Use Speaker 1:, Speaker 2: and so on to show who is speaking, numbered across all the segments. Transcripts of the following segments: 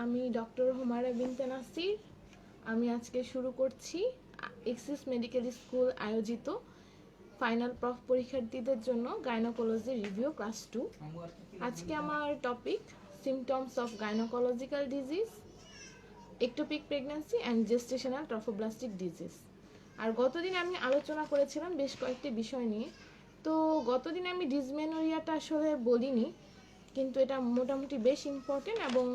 Speaker 1: আমি ডক্টর হুমায়রা বিনতে নাসির। আমি আজকে শুরু করছি এক্সিস মেডিকেল স্কুল আয়োজিত ফাইনাল প্রফ পরীক্ষার্থীদের জন্য গাইনোকোলজি রিভিউ ক্লাস 2। আজকে আমার topic symptoms of gynaecological disease, ectopic pregnancy and gestational trophoblastic disease. আর গতদিন আমি আলোচনা করেছিলাম বেশ কয়েকটি বিষয় নিয়ে। তো গতদিন আমি ডিসমেনোরিয়াটা আসলে বলিনি, কিন্তু এটা মোটামুটি বেশ ইম্পর্টেন্ট এবং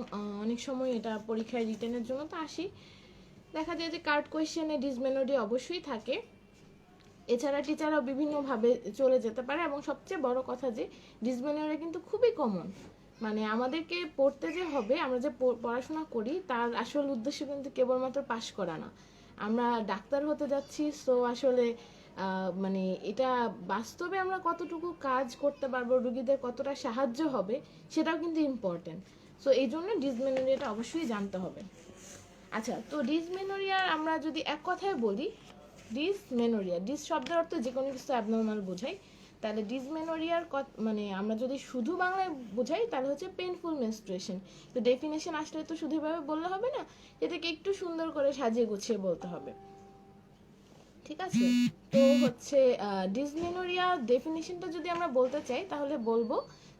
Speaker 1: অনেক সময় এটা পরীক্ষায় রিটেনের জন্য তো আসি। দেখা যায় যে কার্ড কোয়েশ্চেনে ডিসমেনোরিয়া অবশ্যই থাকে। এছাড়া টিচাররাও বিভিন্নভাবে চলে যেতে পারে এবং সবচেয়ে বড় কথা যে ডিসমেনোরিয়া কিন্তু খুবই কমন। মানে আমাদেরকে পড়তে যে হবে, আমরা যে পড়াশোনা করি তার আসল উদ্দেশ্য কিন্তু কেবলমাত্র পাশ করা না। আমরা ডাক্তার হতে যাচ্ছি, সো আসলে মানে এটা বাস্তবে আমরা কতটুকু কাজ করতে পারবো, রোগীদের কতটা সাহায্য হবে সেটাও কিন্তু ইম্পর্টেন্ট। সো এই জন্য ডিসমেনোরিয়াটা অবশ্যই জানতে হবে। আচ্ছা, তো ডিসমেনোরিয়া আমরা যদি এক কথায় বলি, ডিসমেনোরিয়া, ডিস শব্দের অর্থ যে কোনো কিছু অ্যাবনর্মাল বোঝায়। তাহলে ডিসমেনোরিয়ার মানে আমরা যদি শুধু বাংলায় বোঝাই তাহলে হচ্ছে পেইনফুল মেনস্ট্রুয়েশন। তো ডেফিনেশন আসলে তো শুধু এভাবে বললে হবে না, এটাকে একটু সুন্দর করে সাজিয়ে গুছিয়ে বলতে হবে। ঠিক আছে, তো হচ্ছে ডিসমেনোরিয়া ডেফিনেশনটা যদি আমরা বলতে চাই তাহলে বলবো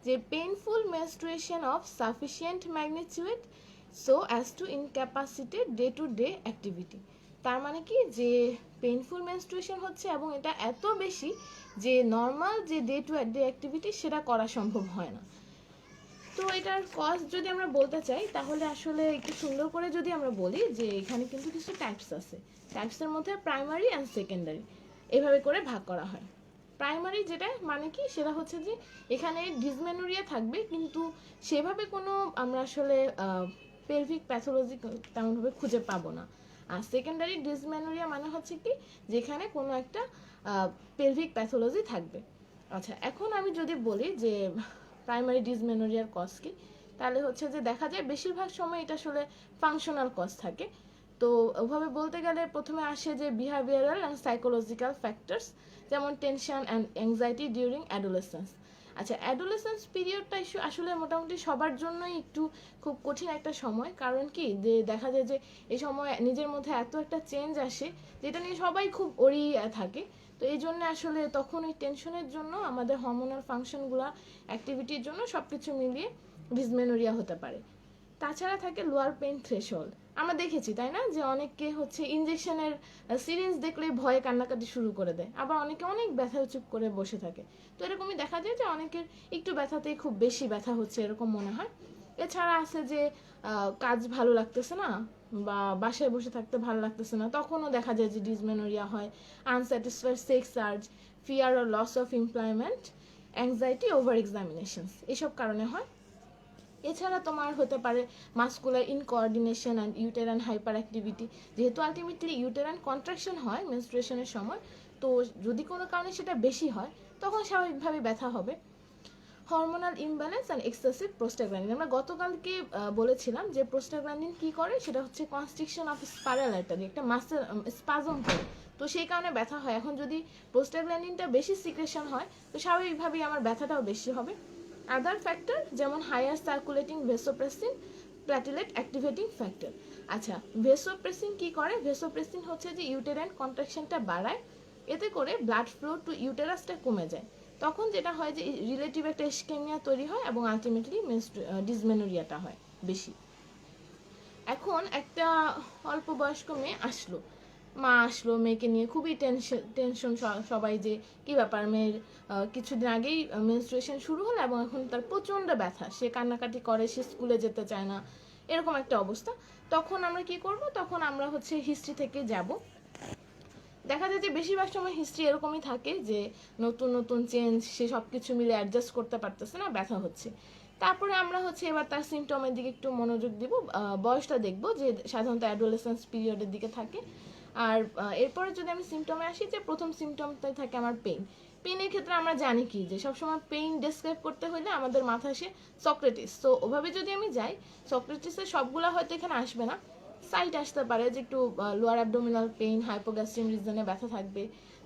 Speaker 1: যে painful menstruation of sufficient magnitude so as to incapacitate day to day activity. তার মানে কি যে পেইনফুল মেনস্ট্রুয়েশন হচ্ছে এবং এটা এত বেশি যে নর্মাল যে ডে টু ডে অ্যাক্টিভিটি সেটা করা সম্ভব হয় না। তো এটার কজ যদি আমরা বলতে চাই তাহলে আসলে একটু সুন্দর করে যদি আমরা বলি যে এখানে কিন্তু কিছু টাইপস আছে। টাইপসের মধ্যে প্রাইমারি অ্যান্ড সেকেন্ডারি এভাবে করে ভাগ করা হয়। প্রাইমারি যেটা মানে কি, সেটা হচ্ছে যে এখানে ডিসমেনোরিয়া থাকবে কিন্তু সেভাবে কোনো আমরা আসলে পেলভিক প্যাথোলজি তেমনভাবে খুঁজে পাবো না। আর সেকেন্ডারি ডিসমেনোরিয়া মানে হচ্ছে কি যেখানে কোনো একটা পেলভিক প্যাথোলজি থাকবে। আচ্ছা, এখন আমি যদি বলি যে প্রাইমারি ডিসমেনোরিয়ার কজ কি, তাহলে হচ্ছে যে দেখা যায় বেশিরভাগ সময় এটা আসলে ফাংশনাল কজ থাকে। তো ওভাবে বলতে গেলে প্রথমে আসে যে বিহেভিয়ারাল অ্যান্ড সাইকোলজিক্যাল ফ্যাক্টরস, যেমন tension and anxiety during adolescence. আচ্ছা, অ্যাডোলেসেন্স পিরিয়ডটা আসলে মোটামুটি সবার জন্যই একটু খুব কঠিন একটা সময়। কারণ কি যে দেখা যায় যে এই সময় নিজের মধ্যে এত একটা চেঞ্জ আসে যেটা নিয়ে সবাই খুব অড়িয়ে থাকে। তো এই জন্য আসলে তখন ওই টেনশনের জন্য আমাদের হরমোনাল ফাংশনগুলো অ্যাক্টিভিটির জন্য সব কিছু মিলিয়ে ডিসমেনোরিয়া হতে পারে। তাছাড়া থাকে লোয়ার পেইন থ্রেশহোল্ড। আমরা দেখেছি তাই না যে অনেককে হচ্ছে ইনজেকশনের সিরিঞ্জ দেখলেই ভয়ে কান্নাকাটি শুরু করে দেয়, আবার অনেকে অনেক ব্যথা চুপ করে বসে থাকে। তো এরকমই দেখা যায় যে অনেকের একটু ব্যথাতেই খুব বেশি ব্যথা হচ্ছে এরকম মনে হয়। এছাড়া আছে যে কাজ ভালো লাগতেছে না বা বাসায় বসে থাকতে ভালো লাগতেছে না, তখনও দেখা যায় যে ডিসমেনোরিয়া হয়। Unsatisfied sex urge, fear or loss of employment, anxiety over examinations, এসব কারণে হয়। এছাড়া তোমার হতে পারে muscular incoordination and uterine hyperactivity. যেহেতু আলটিমেটলি ইউটেরাইন কন্ট্রাকশন হয় মেনস্ট্রুয়েশনের সময়, তো যদি কোনো কারণে সেটা বেশি হয় তখন স্বাভাবিকভাবে ব্যথা হবে। Hormonal imbalance and excessive prostaglandin. আমরা গতকালকে বলেছিলাম যে প্রোস্টাগ্ল্যান্ডিন কী করে, সেটা হচ্ছে কনস্ট্রিকশন অফ স্পাইরাল আর্টারি, একটা মাসেল স্পাজম করে, তো সেই কারণে ব্যথা হয়। এখন যদি প্রোস্টাগ্ল্যান্ডিনটা বেশি সিক্রেশন হয় তো স্বাভাবিকভাবেই আমার ব্যথাটাও বেশি হবে। আদার ফ্যাক্টর যেমন higher circulating vasopressin, platelet activating factor. আচ্ছা, ভেসোপ্রেসিন কি করে? ভেসোপ্রেসিন হচ্ছে যে ইউটেরাইন কন্ট্রাকশনটা বাড়ায়, এতে করে ব্লাড ফ্লো টু ইউটেরাসটা কমে যায়। তখন যেটা হয় যে রিলেটিভ একটা ইস্কেমিয়া তৈরি হয় এবং আলটিমেটলি ডিসমেনোরিয়াটা হয় বেশি। এখন একটা অল্প বয়স্ক মেয়ে আসলো, মা আসলো, মেয়েকে নিয়ে খুবই টেনশন সবাই যে কি ব্যাপার, মেয়ের কিছুদিন আগেই মেনস্ট্রুয়েশন শুরু হলো এবং এখন তার প্রচণ্ড ব্যথা, সে কান্নাকাটি করে, সে স্কুলে যেতে চায় না, এরকম একটা অবস্থা। তখন আমরা কি করব? তখন আমরা হচ্ছে হিস্ট্রি থেকে যাব। দেখা যায় যে বেশিরভাগ সময় হিস্ট্রি এরকমই থাকে যে নতুন নতুন চেঞ্জ, সে সব কিছু মিলে অ্যাডজাস্ট করতে পারতেছে না, ব্যথা হচ্ছে। তারপরে আমরা হচ্ছে এবার তার সিমটমের দিকে একটু মনোযোগ দিব, বয়সটা দেখব যে সাধারণত অ্যাডোলেসেন্স পিরিয়ডের দিকে থাকে। আর এরপরে যদি আমি সিমটমে আসি, যে প্রথম সিমটমটাই থাকে আমার পেইন। পেইনের ক্ষেত্রে আমরা জানি কি যে সবসময় পেইন ডেসক্রাইব করতে হলে আমাদের মাথায় আসে সক্রেটিস। তো ওভাবে যদি আমি যাই, সক্রেটিসের সবগুলো হয়তো এখানে আসবে না, সাইট আসতে পারে যে একটু লোয়ার অ্যাবডোমিনাল পেইন, হাইপোগ্যাস্ট্রিয়াম রিজনে ব্যথা থাকবে।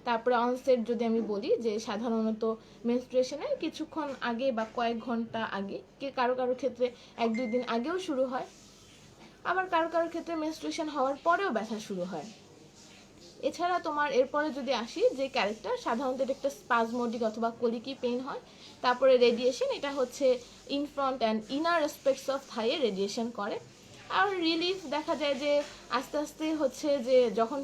Speaker 1: তারপরে অনসেট যদি আমি বলি যে সাধারণত মেনস্ট্রুয়েশনের কিছুক্ষণ আগে বা কয়েক ঘন্টা আগে, কারো কারো ক্ষেত্রে 1-2 দিন আগেও শুরু হয়। আবার কারো কারোর ক্ষেত্রে মেনস্ট্রুয়েশন হওয়ার পরেও ব্যথা শুরু হয়। এছাড়া তোমার এরপরে যদি আসি যে ক্যারেক্টার, সাধারণত এটা একটা স্পাজমোডিক অথবা কলিকি পেইন হয়। তারপরে রেডিয়েশন, এটা হচ্ছে in front and inner aspects of থাইয়ে রেডিয়েশন করে। আর রিলিফ দেখা যায় যে আস্তে আস্তে হচ্ছে যে যখন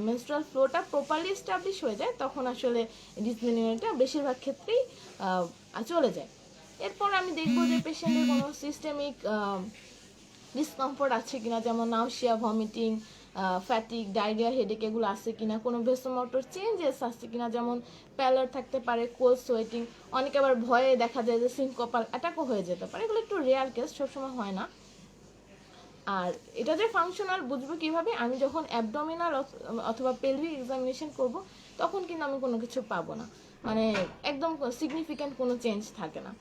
Speaker 1: মেনস্ট্রুয়াল ফ্লোটা প্রপারলি এস্টাবলিশ হয়ে যায় তখন আসলে ডিসমেনোরিয়াটা বেশিরভাগ ক্ষেত্রেই চলে যায়। এরপর আমি দেখবো যে পেশেন্টের কোনো সিস্টেমিক ডিসকমফোর্ট আছে কিনা, যেমন নাউসিয়া, ভমিটিং, ফ্যাটিক, ডায়রিয়া, হেডেক এগুলো আছে কিনা, কোনো ভেসোমোটর চেঞ্জেস আছে কিনা, যেমন প্যালার থাকতে পারে, কোল্ড সোয়েটিং, অনেকে আবার ভয়ে দেখা যায় যে সিনকোপাল অ্যাটাকও হয়ে যেতে পারে। এগুলো একটু রেয়ার কেস, সবসময় হয় না। আর এটা যে ফাংশনাল বুঝবো কিভাবে, আমি যখন অ্যাবডোমিনাল অথবা পেলভিক এক্সামিনেশন করব তখন কিন্তু আমি কোনো কিছু পাবো না, মানে একদম সিগনিফিক্যান্ট কোনো চেঞ্জ থাকে না।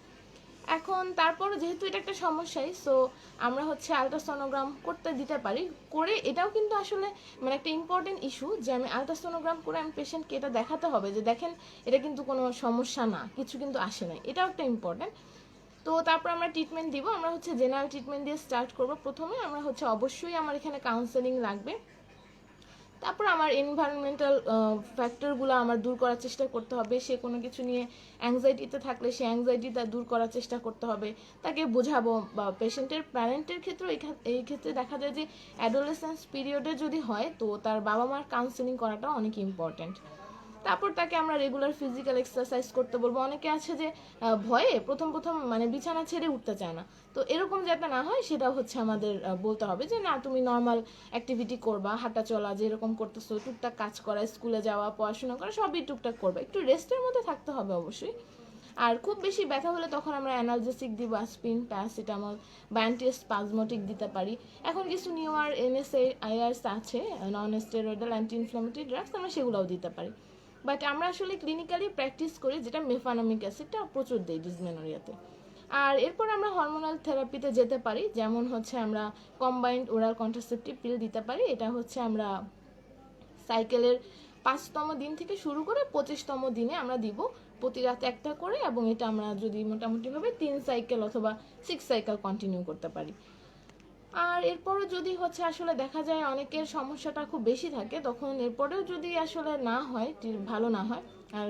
Speaker 1: এখন তারপর যেহেতু এটা একটা সমস্যাই, সো আমরা হচ্ছে আলট্রাসোনোগ্রাম করতে দিতে পারি। করে এটাও কিন্তু আসলে মানে একটা ইম্পর্টেন্ট ইস্যু যে আমি আলট্রাসোনোগ্রাম করে আমি পেশেন্টকে এটা দেখাতে হবে যে দেখেন এটা কিন্তু কোনো সমস্যা না, কিছু কিন্তু আসে নাই, এটাও একটা ইম্পর্টেন্ট। তো তারপর আমরা ট্রিটমেন্ট দিব, আমরা হচ্ছে জেনারেল ট্রিটমেন্ট দিয়ে স্টার্ট করব। প্রথমে আমরা হচ্ছে অবশ্যই আমার এখানে কাউন্সেলিং লাগবে। তারপর আমার এনভায়রনমেন্টাল ফ্যাক্টরগুলো আমার দূর করার চেষ্টা করতে হবে। সে কোনো কিছু নিয়ে অ্যাংজাইটিতে থাকলে সে অ্যাংজাইটিটা দূর করার চেষ্টা করতে হবে, তাকে বোঝাবো। বা পেশেন্টের প্যারেন্টের ক্ষেত্রেও এই ক্ষেত্রে দেখা যায় যে অ্যাডোলেসেন্স পিরিয়ডে যদি হয় তো তার বাবা মার কাউন্সেলিং করাটা অনেক ইম্পর্ট্যান্ট। তারপর তাকে আমরা রেগুলার ফিজিক্যাল এক্সারসাইজ করতে বলবো। অনেকে আছে যে ভয়ে প্রথম মানে বিছানা ছেড়ে উঠতে চায় না, তো এরকম যাতে না হয় সেটা হচ্ছে আমাদের বলতে হবে যে না, তুমি নর্মাল অ্যাক্টিভিটি করবা, হাঁটা চলা যেরকম করতেছো, টুকটাক কাজ করা, স্কুলে যাওয়া, পড়াশোনা করা, সবই টুকটাক করবা, একটু রেস্টের মধ্যে থাকতে হবে অবশ্যই। আর খুব বেশি ব্যথা হলে তখন আমরা অ্যানালজেসিক দিব, অ্যাসপিরিন, প্যারাসিটামল বা অ্যান্টিস্পাজমোটিক দিতে পারি। এখন কিছু নিউয়ার NSAIDs আছে, non steroidal anti inflammatory drugs, আমরা সেগুলোও দিতে পারি। বাট আমরা আসলে ক্লিনিক্যালি প্র্যাকটিস করি যেটা মেফানামিক অ্যাসিডটা প্রচুর দিই ডিসমেনোরিয়াতে। আর এরপর আমরা হরমোনাল থেরাপিতে যেতে পারি, যেমন হচ্ছে আমরা কম্বাইন্ড ওরাল কন্ট্রাসেপটিভ পিল দিতে পারি। এটা হচ্ছে আমরা সাইকেলের 5তম দিন থেকে শুরু করে 25তম দিনে আমরা দিব, প্রতি রাতে একটা করে, এবং এটা আমরা যদি মোটামুটিভাবে 3 সাইকেল অথবা 6 সাইকেল কন্টিনিউ করতে পারি। আর এরপরও যদি হচ্ছে আসলে দেখা যায় অনেকের সমস্যাটা খুব বেশি থাকে, তখন এরপরেও যদি আসলে না হয়, ভালো না হয়। আর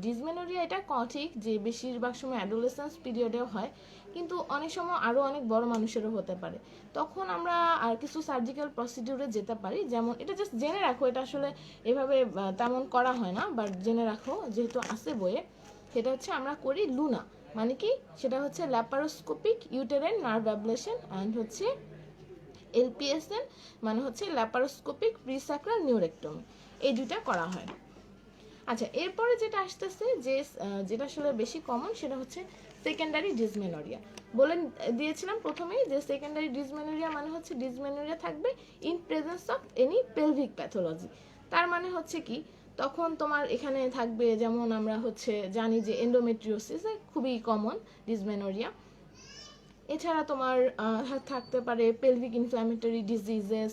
Speaker 1: ডিসমেনোরিয়া এটা ঠিক যে বেশিরভাগ সময় অ্যাডোলেসেন্স পিরিয়ডেও হয়, কিন্তু অনেক সময় আরও অনেক বড় মানুষেরও হতে পারে। তখন আমরা আর কিছু সার্জিক্যাল প্রসিডিউরে যেতে পারি। যেমন এটা জাস্ট জেনে রাখো, এটা আসলে এভাবে তেমন করা হয় না, বাট জেনে রাখো যেহেতু আছে বইয়ে। সেটা হচ্ছে আমরা করি লুনা, মানে কি সেটা হচ্ছে laparoscopic uterine nerve ablation, and হচ্ছে LPSN মানে হচ্ছে ল্যাপারোস্কোপিক প্রিস্যাক্রাল নিউরেক্টমি, এই দুটা করা হয়। আচ্ছা, এরপরে যেটা আসতেছে যে যেটা আসলে বেশি কমন সেটা হচ্ছে সেকেন্ডারি ডিসমেনোরিয়া। বলে দিয়েছিলাম প্রথমেই যে সেকেন্ডারি ডিসমেনোরিয়া মানে হচ্ছে ডিসমেনোরিয়া থাকবে in presence of any pelvic pathology. তার মানে হচ্ছে কি, তখন তোমার এখানে থাকবে, যেমন আমরা হচ্ছে জানি যে এন্ডোমেট্রিওসিস খুবই কমন ডিসমেনোরিয়া। এছাড়া তোমার থাকতে পারে pelvic inflammatory diseases,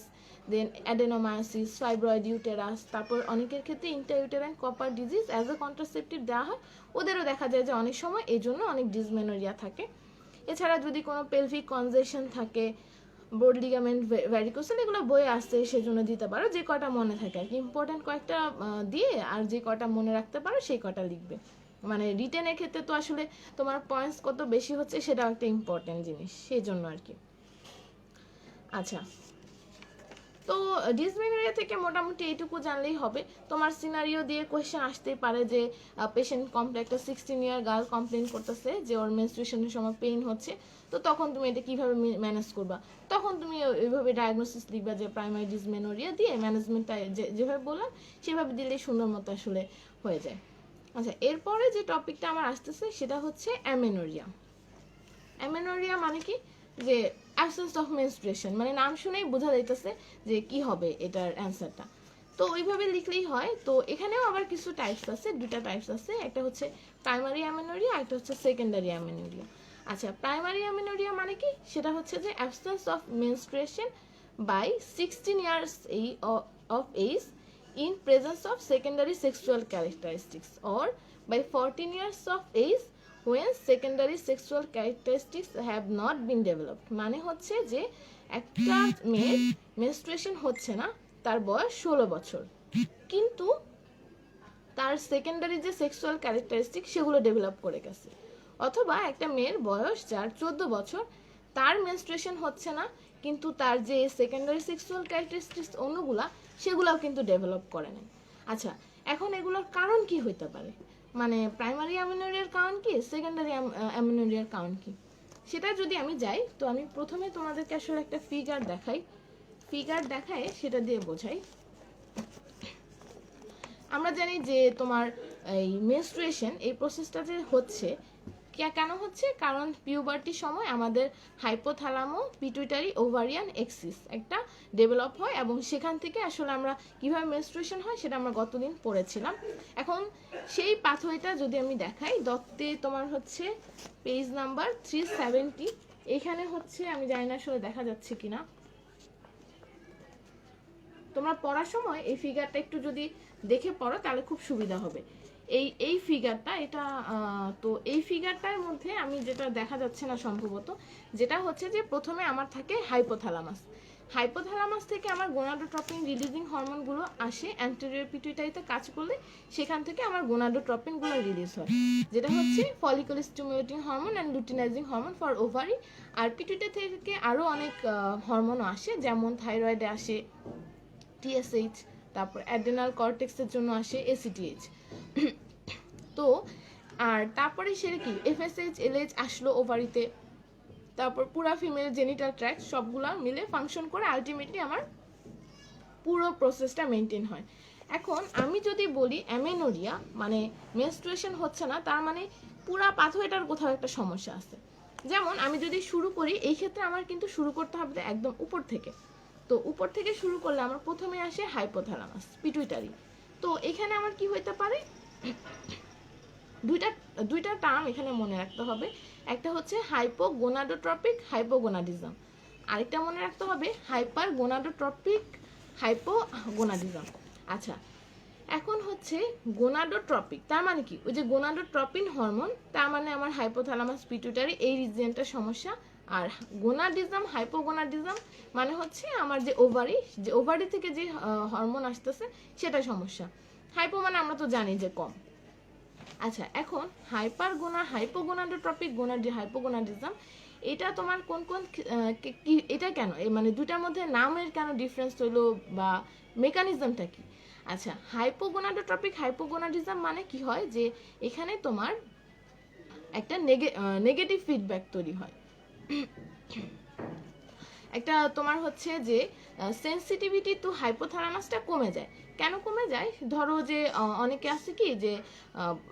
Speaker 1: then adenomyosis, fibroid uterus, তারপর অনেকের ক্ষেত্রে intrauterine copper disease as a contraceptive দেওয়া হয়, ওদেরও দেখা যায় যে অনেক সময় এই জন্য অনেক ডিসমেনোরিয়া থাকে। এছাড়া যদি কোনো পেলভিক কনজেশন থাকে, ব্রড লিগামেন্ট ভ্যারিকোসেল, এগুলো বইয়ে আসছে সেজন্য দিতে পারো, যে কটা মনে থাকে আর কি, ইম্পর্টেন্ট কয়েকটা দিয়ে আর যে কটা মনে রাখতে পারো সেই কটা লিখবে। মানে রিটেনের ক্ষেত্রে তো আসলে তোমার পয়েন্টস কত বেশি হচ্ছে সেটাও একটা ইম্পর্টেন্ট জিনিস, সেই জন্য আর কি। আচ্ছা, তো ডিসমেনোরিয়া থেকে মোটামুটি এইটুকু জানলেই হবে। তোমার সিনারিও দিয়ে কোয়েশ্চেন আসতেই পারে যে পেশেন্ট একটা 16 ইয়ার গার্ল কমপ্লেন করতেছে যে ওর মেনস্ট্রুয়েশনের সময় পেইন হচ্ছে, তো তখন তুমি এটা কিভাবে ম্যানেজ করবা, তখন তুমি ওইভাবে ডায়াগনোসিস লিখবা যে প্রাইমারি ডিসমেনোরিয়া দিয়ে ম্যানেজমেন্টটা যেভাবে বললাম সেভাবে দিলেই সুন্দর মতো আসলে হয়ে যায়। আচ্ছা, এরপরে যে টপিকটা আমার আসতেছে সেটা হচ্ছে অ্যামেনোরিয়া। অ্যামেনোরিয়া মানে কি, যে অ্যাবসেন্স অফ মেনস্ট্রুয়েশন, মানে নাম শুনেই বোঝা যাইতেছে যে কি হবে এটার অ্যান্সারটা, তো ওইভাবে লিখলেই হয়। তো এখানেও আবার কিছু টাইপস আছে, দুটা টাইপস আছে, একটা হচ্ছে প্রাইমারি অ্যামেনোরিয়া, একটা হচ্ছে সেকেন্ডারি অ্যামেনোরিয়া। আচ্ছা, প্রাইমারি অ্যামেনোরিয়া মানে কি, সেটা হচ্ছে যে absence of menstruation by 16 years of age in presence of secondary sexual characteristics, or by 14 years of age when secondary sexual characteristics have not been developed। মানে হচ্ছে যে একটা মেয়ের মেনস্ট্রুয়েশন হচ্ছে না, তার বয়স 16 বছর, কিন্তু তার সেকেন্ডারি যে সেক্সুয়াল ক্যারেক্টারিস্টিক সেগুলো ডেভেলপ করে গেছে। অথবা একটা মেয়ের বয়স যার 14 বছর, তার মেনস্ট্রুয়েশন হচ্ছে না, কিন্তু তার যে সেকেন্ডারি সেক্সুয়াল ক্যারেক্টারিস্টিক্স অন্যগুলা সেগুলোও কিন্তু ডেভেলপ করে না। আচ্ছা, এখন এগুলোর কারণ কি হইতে পারে? মানে প্রাইমারি অ্যামেনোরিয়ার কারণ কি, সেকেন্ডারি অ্যামেনোরিয়ার কারণ কি, সেটা যদি আমি যাই, তো আমি প্রথমে তোমাদেরকে আসলে একটা ফিগার দেখায় সেটা দিয়ে বোঝাই। আমরা জানি যে তোমার এই মেনস্ট্রুয়েশন এই প্রসেসটা যে হচ্ছে কেন হচ্ছে, কারণ পিউবার্টির সময় আমাদের হাইপোথ্যালামো পিটুইটারি ওভারিয়ান এক্সিস একটা ডেভেলপ হয়, এবং সেখান থেকে আসলে আমরা কিভাবে মেনস্ট্রুয়েশন হয় সেটা আমরা গতদিন পড়েছিলাম। এখন সেই পাথওয়েটা যদি আমি দেখাই, দত্তে তোমার হচ্ছে পেজ নাম্বার 370, এখানে হচ্ছে আমি জানি না আসলে দেখা যাচ্ছে কিনা, তোমরা পড়ার সময় এই ফিগারটা একটু যদি দেখে পড়ো তাহলে খুব সুবিধা হবে। এই ফিগারটা, এটা তো এই ফিগারটার মধ্যে আমি যেটা দেখা যাচ্ছে না সম্ভবত, যেটা হচ্ছে যে প্রথমে আমার থাকে হাইপোথ্যালামাস থেকে আমার গোনাডোট্রপিন রিলিজিং হরমোনগুলো আসে, অ্যান্টেরিয়র পিটুইটারিতে কাজ করলে সেখান থেকে আমার গোনাডোট্রপিনগুলো রিলিজ হয়, যেটা হচ্ছে follicle stimulating hormone and luteinizing hormone for ovary. আর পিটুইটারি থেকে আরও অনেক হরমোনও আসে, যেমন থাইরয়েডে আসে টিএসএইচ, তারপর অ্যাড্রেনাল কর্টেক্সের জন্য আসে এসিটিএইচ। তো আর তারপরে সেটা কি এফএসএইচ এলএইচ আসলো ওভারিতে, তারপর পুরা ফিমেল জেনিটাল ট্র্যাক্ট সবগুলা মিলে ফাংশন করে আলটিমেটলি আমার পুরো প্রসেসটা মেনটেন হয়। এখন আমি যদি বলি অ্যামেনোরিয়া মানে মেনস্ট্রুয়েশন হচ্ছে না, তার মানে পুরা পাথওয়েটার কোথাও একটা সমস্যা আছে। যেমন আমি যদি শুরু করি, এই ক্ষেত্রে আমার কিন্তু শুরু করতে হবে একদম উপর থেকে। তো উপর থেকে শুরু করলে আমার প্রথমে আসে হাইপোথ্যালামাস পিটুইটারি। তো এখানে আমার কি হইতে পারে, দুইটা টার্ম এখানে মনে রাখতে হবে। একটা হচ্ছে হাইপোগোনাডোট্রপিক হাইপোগোনাডিজম, আরেকটা মনে রাখতে হবে হাইপার গোনাডোট্রপিক হাইপোগোনাডিজম। আচ্ছা, এখন হচ্ছে গোনাডোট্রপিক, তার মানে কি ওই যে গোনাডোট্রপিন হরমোন, তার মানে আমার হাইপোথ্যালামাস পিটুইটারি এই রিজিয়নটা সমস্যা। আর গোনাডিজম হাইপোগোনাডিজম মানে হচ্ছে আমার যে ওভারি থেকে যে হরমোন আসতেছে সেটা সমস্যা। হাইপো মানে আমরা তো জানি যে কম। আচ্ছা, এখন হাইপোগোনাডোট্রপিক হাইপোগোনাডিজম, এটা তোমার কোন এটা কেন, মানে দুটার মধ্যে নামের কেন ডিফারেন্স হইলো বা মেকানিজমটা কি? আচ্ছা, হাইপোগোনাডোট্রপিক হাইপোগোনাডিজম মানে কি হয়, যে এখানে তোমার একটা নেগেটিভ ফিডব্যাক তৈরি হয়, একটা তোমার হচ্ছে যে সেন্সিটিভিটি টু হাইপোথ্যালামাসটা কমে যায়। কেন কমে যায়? ধরো যে অনেকে আছে কি যে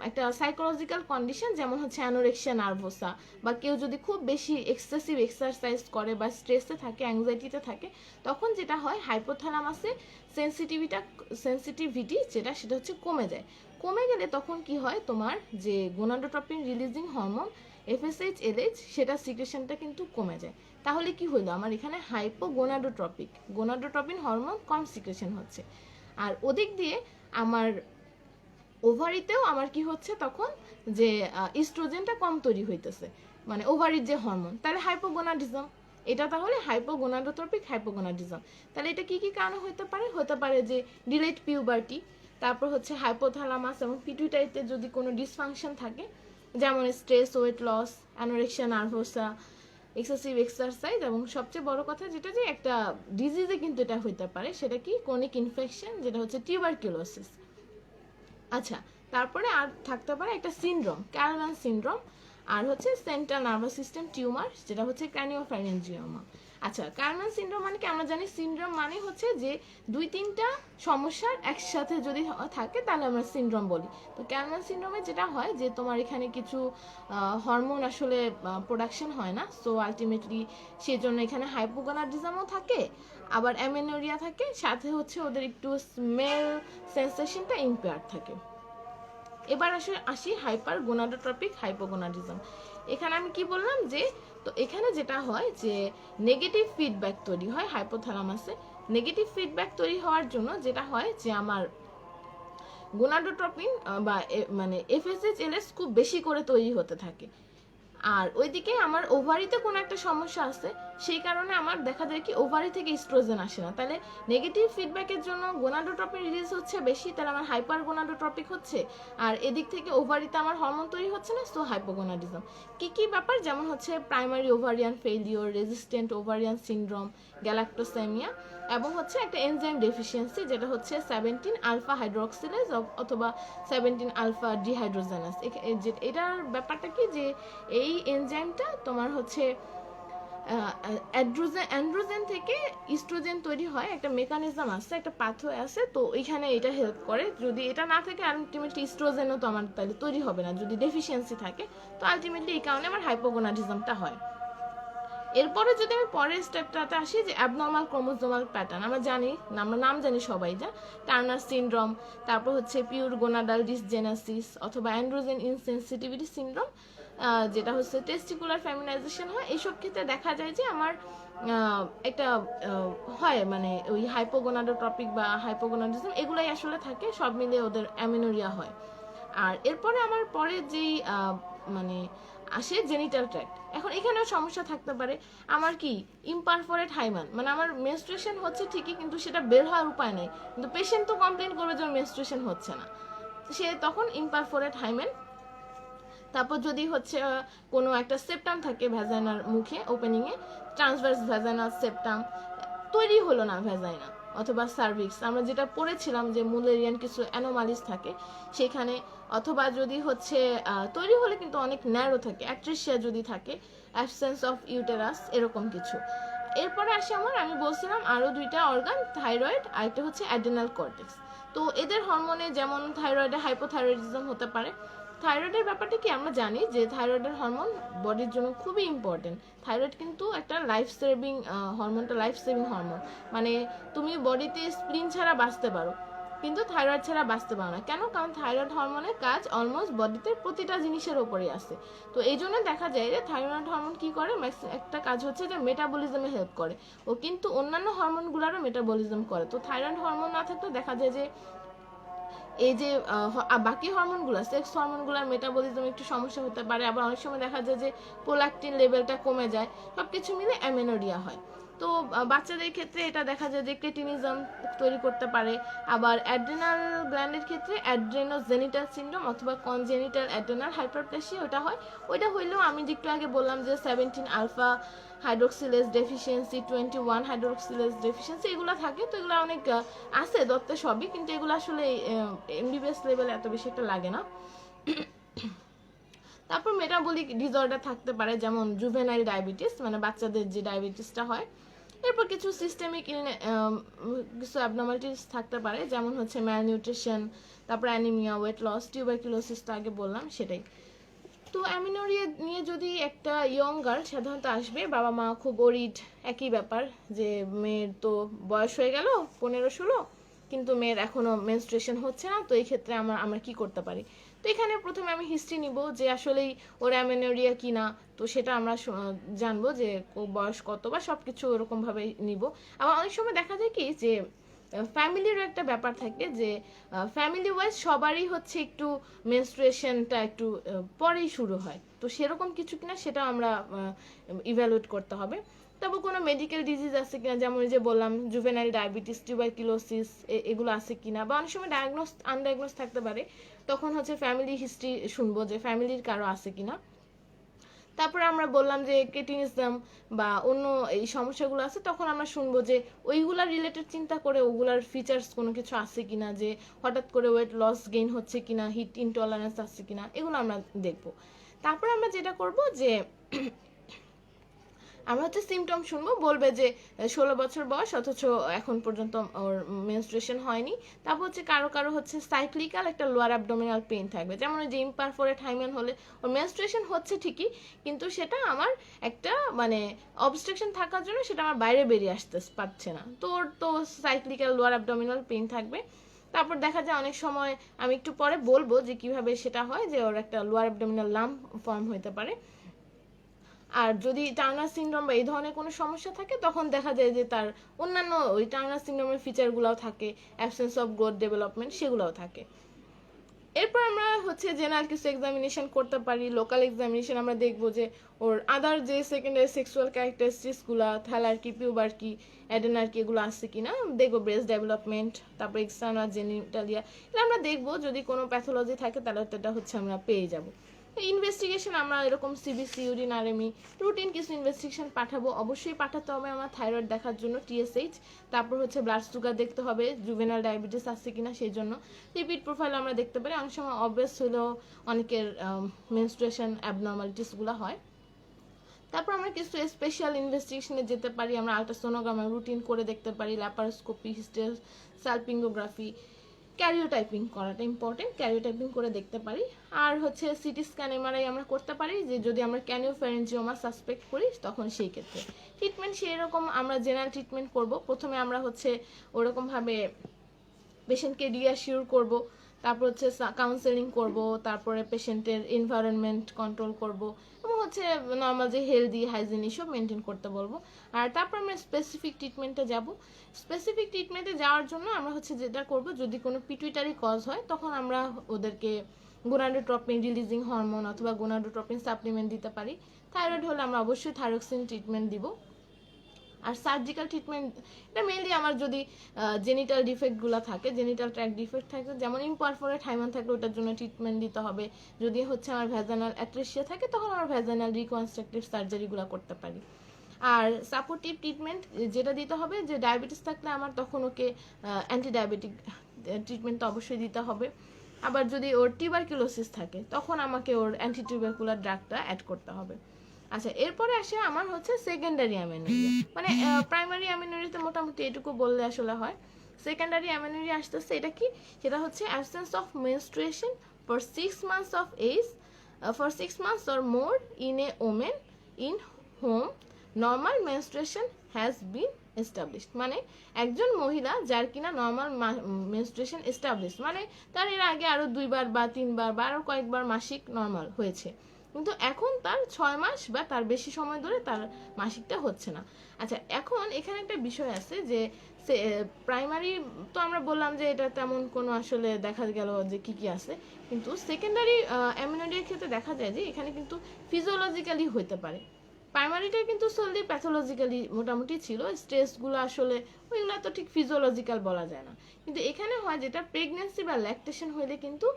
Speaker 1: একটা সাইকোলজিক্যাল কন্ডিশন, যেমন হচ্ছে অ্যানোরেক্সিয়া নার্ভোসা, বা কেউ যদি খুব বেশি এক্সেসিভ এক্সারসাইজ করে বা স্ট্রেসে থাকে, অ্যাংজাইটিতে থাকে, তখন যেটা হয় হাইপোথ্যালামাসে সেন্সিটিভিটি সেটা হচ্ছে কমে যায়। কমে গেলে তখন কি হয়, তোমার যে gonadotropin releasing hormone FSH LH সেটা সিক্রেশনটা কিন্তু কমে যায়। তাহলে কি হলো, আমার এখানে গোনাডোট্রপিন হরমোন কম সিক্রেশন হচ্ছে। আর ওদিক দিয়ে আমার ওভারিতেও আমার কি হচ্ছে তখন, যে ইস্ট্রোজেনটা কম তৈরি হইতেছে, মানে ওভারির যে হরমোন, তাহলে হাইপোগোনাডিজম। এটা তাহলে হাইপোগোনাডোট্রপিক হাইপোগোনাডিজম। তাহলে এটা কি কারণে হতে পারে যে ডিলেট পিউবার্টি, তারপর হচ্ছে হাইপোথ্যালামাস এবং পিটুইটারিতে যদি কোনো ডিসফাংশন থাকে, যেমন stress, weight loss, anorexia nervosa, excessive exercise, এবং সবচেয়ে বড় কথা যেটা, যে একটা ডিজিজে কিন্তু এটা হইতে পারে, সেটা কি ক্রনিক ইনফেকশন, যেটা হচ্ছে টিউবারকিউলোসিস। আচ্ছা, তারপরে আর থাকতে পারে একটা সিনড্রোম, ক্যালম্যান সিনড্রোম, আর হচ্ছে সেন্ট্রাল নার্ভাস সিস্টেম টিউমার, যেটা হচ্ছে ক্র্যানিওফ্যারিঞ্জিওমা। আচ্ছা, ক্যালম্যান সিনড্রোম মানে কি? আমরা জানি সিনড্রোম মানে হচ্ছে যে 2-3টা সমস্যার একসাথে যদি থাকে তাহলে আমরা সিনড্রোম বলি। তো ক্যালম্যান সিনড্রোমে যেটা হয় যে তোমার এখানে কিছু হরমোন আসলে প্রোডাকশন হয় না, সো আলটিমেটলি সেজন্য এখানে হাইপোগোনাডিজমও থাকে, আবার অ্যামেনোরিয়া থাকে, সাথে হচ্ছে ওদের একটু স্মেল সেন্সেশনটা ইম্পেয়ার থাকে। এবার আসি হাইপার গোনাডোট্রপিক হাইপোগোনাডিজম। এখানে আমি কি বললাম, যে তো এখানে যেটা হয় যে নেগেটিভ ফিডব্যাক তৈরি হয় হাইপোথ্যালামাসে। নেগেটিভ ফিডব্যাক তৈরি হওয়ার জন্য যেটা হয় যে আমার গোনাডোট্রপিন বা মানে এফএসএইচ এলএস খুব বেশি করে তৈরি হতে থাকে। আর ওইদিকে আমার ওভারিতে কোনো একটা সমস্যা আছে, সেই কারণে আমার দেখা যায় কি ওভারি থেকে ইস্ট্রোজেন আসে না। তাহলে নেগেটিভ ফিডব্যাকের জন্য গোনাডোট্রপিন রিলিজ হচ্ছে বেশি, তাহলে আমার হাইপার গোনাডোট্রপিক হচ্ছে, আর এদিক থেকে ওভারিতে আমার হরমোন তৈরি হচ্ছে না, সো হাইপোগোনাডিজম। কি ব্যাপার, যেমন হচ্ছে primary ovarian failure, resistant ovarian syndrome, galactosemia, এবং হচ্ছে একটা এনজাইম ডেফিসিয়েন্সি যেটা হচ্ছে 17 আলফা হাইড্রোক্সিলেজ অথবা 17 আলফা ডিহাইড্রোজেনাস। এটার ব্যাপারটা কি যে এই এনজাইমটা তোমার হচ্ছে অ্যান্ড্রোজেন থেকে ইস্ট্রোজেন তৈরি হয়, একটা মেকানিজম আছে, একটা পাথওয়ে আছে, তো এখানে এটা হেল্প করে। যদি এটা না থাকে আলটিমেটলি ইস্ট্রোজেনও তো আমার তাহলে তৈরি হবে না যদি ডেফিসিয়েন্সি থাকে, তো আলটিমেটলি এই কারণে আমার হাইপোগোনাডিজমটা হয়। এরপরে যদি আমি পরের স্টেপটাতে আসি যে অ্যাবনর্মাল ক্রোমোজোমাল প্যাটার্ন, আমরা জানি, আমরা নাম জানি সবাই, যা টার্নার সিনড্রোম, তারপর হচ্ছে পিউর গোনাডাল ডিসজেনেসিস অথবা অ্যান্ড্রোজেন ইনসেন্সিটিভিটি সিনড্রোম, যেটা হচ্ছে টেস্টিকুলার ফেমিনাইজেশন হয়। এইসব ক্ষেত্রে দেখা যায় যে আমার একটা হয় মানে ওই হাইপোগোনাডোট্রপিক বা হাইপোগোনাডিজম এগুলাই আসলে থাকে, সব মিলে ওদের অ্যামেনোরিয়া হয়। আর এরপরে আমার পরে যেই মানে আসে জেনিটাল ট্র্যাক্ট। এখন এখানেও সমস্যা থাকতে পারে, আমার কি ইমপারফোরেট হাইমান, মানে আমার মেনস্ট্রুয়েশন হচ্ছে ঠিকই কিন্তু সেটা বের হওয়ার উপায় নেই, কিন্তু পেশেন্ট তো কমপ্লেন করবে যে মেনস্ট্রুয়েশন হচ্ছে না, সে তখন ইমপারফোরেট হাইমেন। তারপর যদি হচ্ছে কোনো একটা সেপ্টাম থাকে ভ্যাজাইনার মুখে ওপেনিংয়ে, ট্রান্সভার্স ভ্যাজাইনাল সেপ্টাম তৈরি হলো না ভ্যাজাইনা অথবা সার্ভিক্স, আমরা যেটা পড়েছিলাম যে মুলেরিয়ান কিছু অ্যানোমালিস থাকে সেখানে, অথবা যদি হচ্ছে তৈরি হলে কিন্তু অনেক ন্যারো থাকে, অ্যাট্রিশিয়া যদি থাকে, অ্যাবসেন্স অফ ইউটেরাস, এরকম কিছু। এরপরে আসে আমি বলছিলাম আরও দুইটা অর্গান, থাইরয়েড আর একটা হচ্ছে অ্যাডেনাল কর্টেক্স। তো এদের হরমোনে যেমন থাইরয়েডে হাইপোথাইরয়েডিজম হতে পারে। থাইরয়েডের ব্যাপারটা কি, আমরা জানি যে থাইরয়েডের হরমোন বডির জন্য খুবই ইম্পর্টেন্ট। থাইরয়েড কিন্তু একটা লাইফ সেভিং হরমোনটা লাইফ সেভিং হরমোন, মানে তুমি বডিতে স্প্লিন ছাড়া বাঁচতে পারো কিন্তু থাইরয়েড ছাড়া বাঁচতে পারো না। কেন? কারণ থাইরয়েড হরমোনের কাজ অলমোস্ট বডিতে প্রতিটা জিনিসের ওপরে আছে। তো এই জন্য দেখা যায় যে থাইরয়েড হরমোন কি করে, একটা কাজ হচ্ছে যে মেটাবলিজমে হেল্প করে, ও কিন্তু অন্যান্য হরমোনগুলোরও মেটাবলিজম করে। তো থাইরয়েড হরমোন না থাকলে দেখা যায় যে এই যে বাকি হরমোনগুলো, সেক্স হরমোনগুলোর মেটাবলিজম একটু সমস্যা হতে পারে, আবার অনেক সময় দেখা যায় যে প্রোল্যাকটিন লেভেলটা কমে যায়, সবকিছু মিলে অ্যামেনোরিয়া হয়। তো বাচ্চাদের ক্ষেত্রে এটা দেখা যায় যে ক্রেটিনিজম তৈরি করতে পারে। আবার অ্যাড্রেনাল গ্ল্যান্ডের ক্ষেত্রে অ্যাড্রেনোজেনিটাল সিনড্রোম অথবা কনজেনিটাল অ্যাড্রেনাল হাইপারপ্লেসিয়া ওটা হয়। ওইটা হইলেও আমি যে একটু আগে বললাম যে 17 আলফা হাইড্রোক্সিলেজ ডেফিসিয়েন্সি, 21 হাইড্রোক্সিলেজ ডেফিসিয়েন্সি এগুলো থাকে। তো এগুলো অনেক আছে দত্তে সবই, কিন্তু এগুলো আসলে এমবিবিএস লেভেলে এত বেশি একটা লাগে না। তারপর মেটাবলিক ডিসঅর্ডার থাকতে পারে, যেমন জুভেনাইল ডায়াবেটিস, মানে বাচ্চাদের যে ডায়াবেটিসটা হয়। এরপর কিছু সিস্টেমিক কিছু অ্যাবনর্মালিটিস থাকতে পারে, যেমন হচ্ছে ম্যালনিউট্রিশন, তারপর অ্যানিমিয়া, ওয়েট লস, টিউবারকুলোসিস তো আগে বললাম সেটাই। তো অ্যামিনোরিয়া নিয়ে যদি একটা ইয়ং গার্ল সাধারণত আসবে, বাবা মা খুব ওরিড, একই ব্যাপার যে মেয়ের তো বয়স হয়ে গেল 15-16 কিন্তু মেয়ের এখনো মেনস্ট্রুয়েশন হচ্ছে না, তো এই ক্ষেত্রে আমরা কি করতে পারি। তো এখানে প্রথমে আমি হিস্ট্রি নিব যে আসলেই ওর অ্যামিনোরিয়া কি না, তো সেটা আমরা জানবো যে বয়স কত বা সব কিছু ওরকমভাবে নিব। আবার অনেক সময় দেখা যায় কি যে ফ্যামিলিরও একটা ব্যাপার থাকে যে ফ্যামিলি ওয়াইজ সবারই হচ্ছে একটু মেনস্ট্রুয়েশনটা একটু পরেই শুরু হয়, তো সেরকম কিছু কিনা সেটা আমরা ইভ্যালুয়েট করতে হবে। তারপর কোনো মেডিকেল ডিজিজ আছে কিনা, যেমন যে বললাম জুভেনাইল ডায়াবেটিস, টিউবারকুলোসিস এগুলো আছে কিনা, বা অনেক সময় আনডায়াগনোস থাকতে পারে, তখন হচ্ছে ফ্যামিলি হিস্ট্রি শুনবো যে ফ্যামিলির কারো আছে কিনা। তারপরে আমরা বললাম যে ক্রেটিনিজম বা অন্য এই সমস্যাগুলো আছে, তখন আমরা শুনবো যে ওইগুলার রিলেটেড চিন্তা করে ওগুলার ফিচার্স কোনো কিছু আছে কিনা, যে হঠাৎ করে ওয়েট লস গেইন হচ্ছে কিনা, হিট ইনটলারেন্স আছে কিনা, এগুলো আমরা দেখবো। তারপরে আমরা যেটা করব যে আমরা হচ্ছে সিমটম শুনবো, বলবে যে 16 বছর বয়স অথচ এখন পর্যন্ত ওর মেনস্ট্রুয়েশন হয়নি। তারপর হচ্ছে কারো কারো হচ্ছে সাইক্লিক্যাল একটা লোয়ার অ্যাবডোমিনাল পেইন থাকবে, যেমন ওই যে ইমপারফোরেট হাইমেন হলে ওর মেনস্ট্রুয়েশন হচ্ছে ঠিকই কিন্তু সেটা আমার একটা মানে অবস্ট্রাকশন থাকার জন্য সেটা আমার বাইরে বেরিয়ে আসতে পারছে না, তো ওর তো সাইক্লিক্যাল লোয়ার অ্যাবডোমিনাল পেইন থাকবে। তারপর দেখা যায় অনেক সময় আমি একটু পরে বলবো যে কিভাবে সেটা হয়, যে ওর একটা লোয়ার অ্যাবডোমিনাল লাম্প ফর্ম হতে পারে। আর যদি টার্নার সিনড্রোম বা এই ধরনের কোনো সমস্যা থাকে তখন দেখা যায় যে তার অন্যান্য ওই টার্নার সিনড্রোমের ফিচারগুলোও থাকে, অ্যাবসেন্স অফ গ্রোথ ডেভেলপমেন্ট সেগুলোও থাকে। এরপর আমরা হচ্ছে জেনারেল কিছু এক্সামিনেশন করতে পারি। লোকাল এক্সামিনেশন আমরা দেখবো যে ওর আদার যে সেকেন্ডারি সেক্সুয়াল ক্যারেক্টারিস্টিক্সগুলো, থ্যালার্কি, পিউবার্কি, অ্যাডেনার্কি এগুলো আছে কিনা দেখবো। ব্রেস্ট ডেভেলপমেন্ট, তারপর এক্সটার্নাল জেনিটালিয়া, এটা আমরা দেখবো। যদি কোনো প্যাথোলজি থাকে তাহলে এটা হচ্ছে আমরা পেয়ে যাব। ইনভেস্টিগেশন আমরা এরকম সিবিসি, ইউরিন, আরএমই, রুটিন কিছু ইনভেস্টিগেশন পাঠাবো। অবশ্যই পাঠাতে হবে আমার থাইরয়েড দেখার জন্য, টিএসএইচ, তারপর হচ্ছে ব্লাড সুগার দেখতে হবে, জুভেনাল ডায়াবেটিস আছে কিনা সেই জন্য। লিপিড প্রোফাইল আমরা দেখতে পারি। অনেক সময় অবভিয়াস হলেও অনেকের মেনস্ট্রুয়েশন অ্যাবনর্মালিটিসগুলো হয়। তারপর আমরা কিছু স্পেশাল ইনভেস্টিগেশনে যেতে পারি। আমরা আল্ট্রাসোনোগ্রাম রুটিন করে দেখতে পারি, ল্যাপারোস্কোপি, সালপিঙ্গোগ্রাফি, ক্যারিওটাইপিং করাটা ইম্পর্টেন্ট, ক্যারিওটাইপিং করে দেখতে পারি। আর হচ্ছে সিটি স্ক্যান, এমআরআই আমরা করতে পারি, যে যদি আমরা ক্যানিওফ্যারেঞ্জিওমা সাসপেক্ট করি তখন সেই ক্ষেত্রে ট্রিটমেন্ট সেই রকম আমরা জেনারেল ট্রিটমেন্ট করব। প্রথমে আমরা হচ্ছে ওরকমভাবে পেশেন্টকে রিঅ্যাসিওর করব, তারপর হচ্ছে কাউন্সেলিং করব, তারপরে পেশেন্টের এনভায়রনমেন্ট কন্ট্রোল করব, এবং হচ্ছে নর্মাল যে হেলদি হাইজিন এসব মেনটেন করতে বলবো। আর তারপর আমরা স্পেসিফিক ট্রিটমেন্টে যাব। স্পেসিফিক ট্রিটমেন্টে যাওয়ার জন্য আমরা হচ্ছে যেটা করব, যদি কোনো পিটুইটারি কজ হয় তখন আমরা ওদেরকে গোনাডোট্রপিন রিলিজিং হরমোন অথবা গোনাডোট্রপিন সাপ্লিমেন্ট দিতে পারি। থাইরয়েড হলে আমরা অবশ্যই থাইরক্সিন ট্রিটমেন্ট দিব। আর সার্জিক্যাল ট্রিটমেন্ট, এটা মেনলি আমার যদি জেনিটাল ডিফেক্টগুলো থাকে, জেনিটাল ট্র্যাক ডিফেক্ট থাকে, যেমন ইমপারফোরেট হাইমান থাকলে ওটার জন্য ট্রিটমেন্ট দিতে হবে। যদি হচ্ছে আমার ভ্যাজানাল অ্যাট্রেসিয়া থাকে তখন আমার ভ্যাজানাল রিকনস্ট্রাকটিভ সার্জারিগুলো করতে পারি। আর সাপোর্টিভ ট্রিটমেন্ট যেটা দিতে হবে, যে ডায়াবেটিস থাকলে আমার তখন ওকে অ্যান্টি ডায়াবেটিক ট্রিটমেন্ট তো অবশ্যই দিতে হবে। আবার যদি ওর টিউবারকুলোসিস থাকে তখন আমাকে ওর অ্যান্টি টিউবারকুলার ড্রাগটা অ্যাড করতে হবে। আচ্ছা, এরপরে আসে আমার হচ্ছে সেকেন্ডারি অ্যামেনোরিয়া। মানে প্রাইমারি অ্যামেনোরিয়াতে মোটামুটি এটুকু বললে আসলে হয়। সেকেন্ডারি অ্যামেনোরিয়া আসতেছে, এটা কি? সেটা হচ্ছে absence of menstruation for 6 months of age, for 6 months or more in a woman in whom normal menstruation has been established। মানে একজন মহিলা যার কিনা নর্মাল মেনস্ট্রুয়েশন এস্টাবলিশ, মানে তার এর আগে আরো 2বার বা 3বার বা আরো কয়েকবার মাসিক নর্মাল হয়েছে, কিন্তু এখন তার 6 মাস বা তার বেশি সময় ধরে তার মাসিকটা হচ্ছে না। আচ্ছা, এখন এখানে একটা বিষয় আছে যে প্রাইমারি তো আমরা বললাম যে এটা তেমন কোনো আসলে দেখা গেল যে কি কি আছে, কিন্তু সেকেন্ডারি অ্যামেনোরিয়ার ক্ষেত্রে দেখা যায় যে এখানে কিন্তু ফিজিওলজিক্যালি হতে পারে। প্রাইমারিটা কিন্তু সোললি প্যাথোলজিক্যালি মোটামুটি ছিল, স্ট্রেসগুলো আসলে ওইগুলো তো ঠিক ফিজিওলজিক্যাল বলা যায় না। কিন্তু এখানে হয় যেটা প্রেগনেন্সি বা ল্যাকটেশন হইলে কিন্তু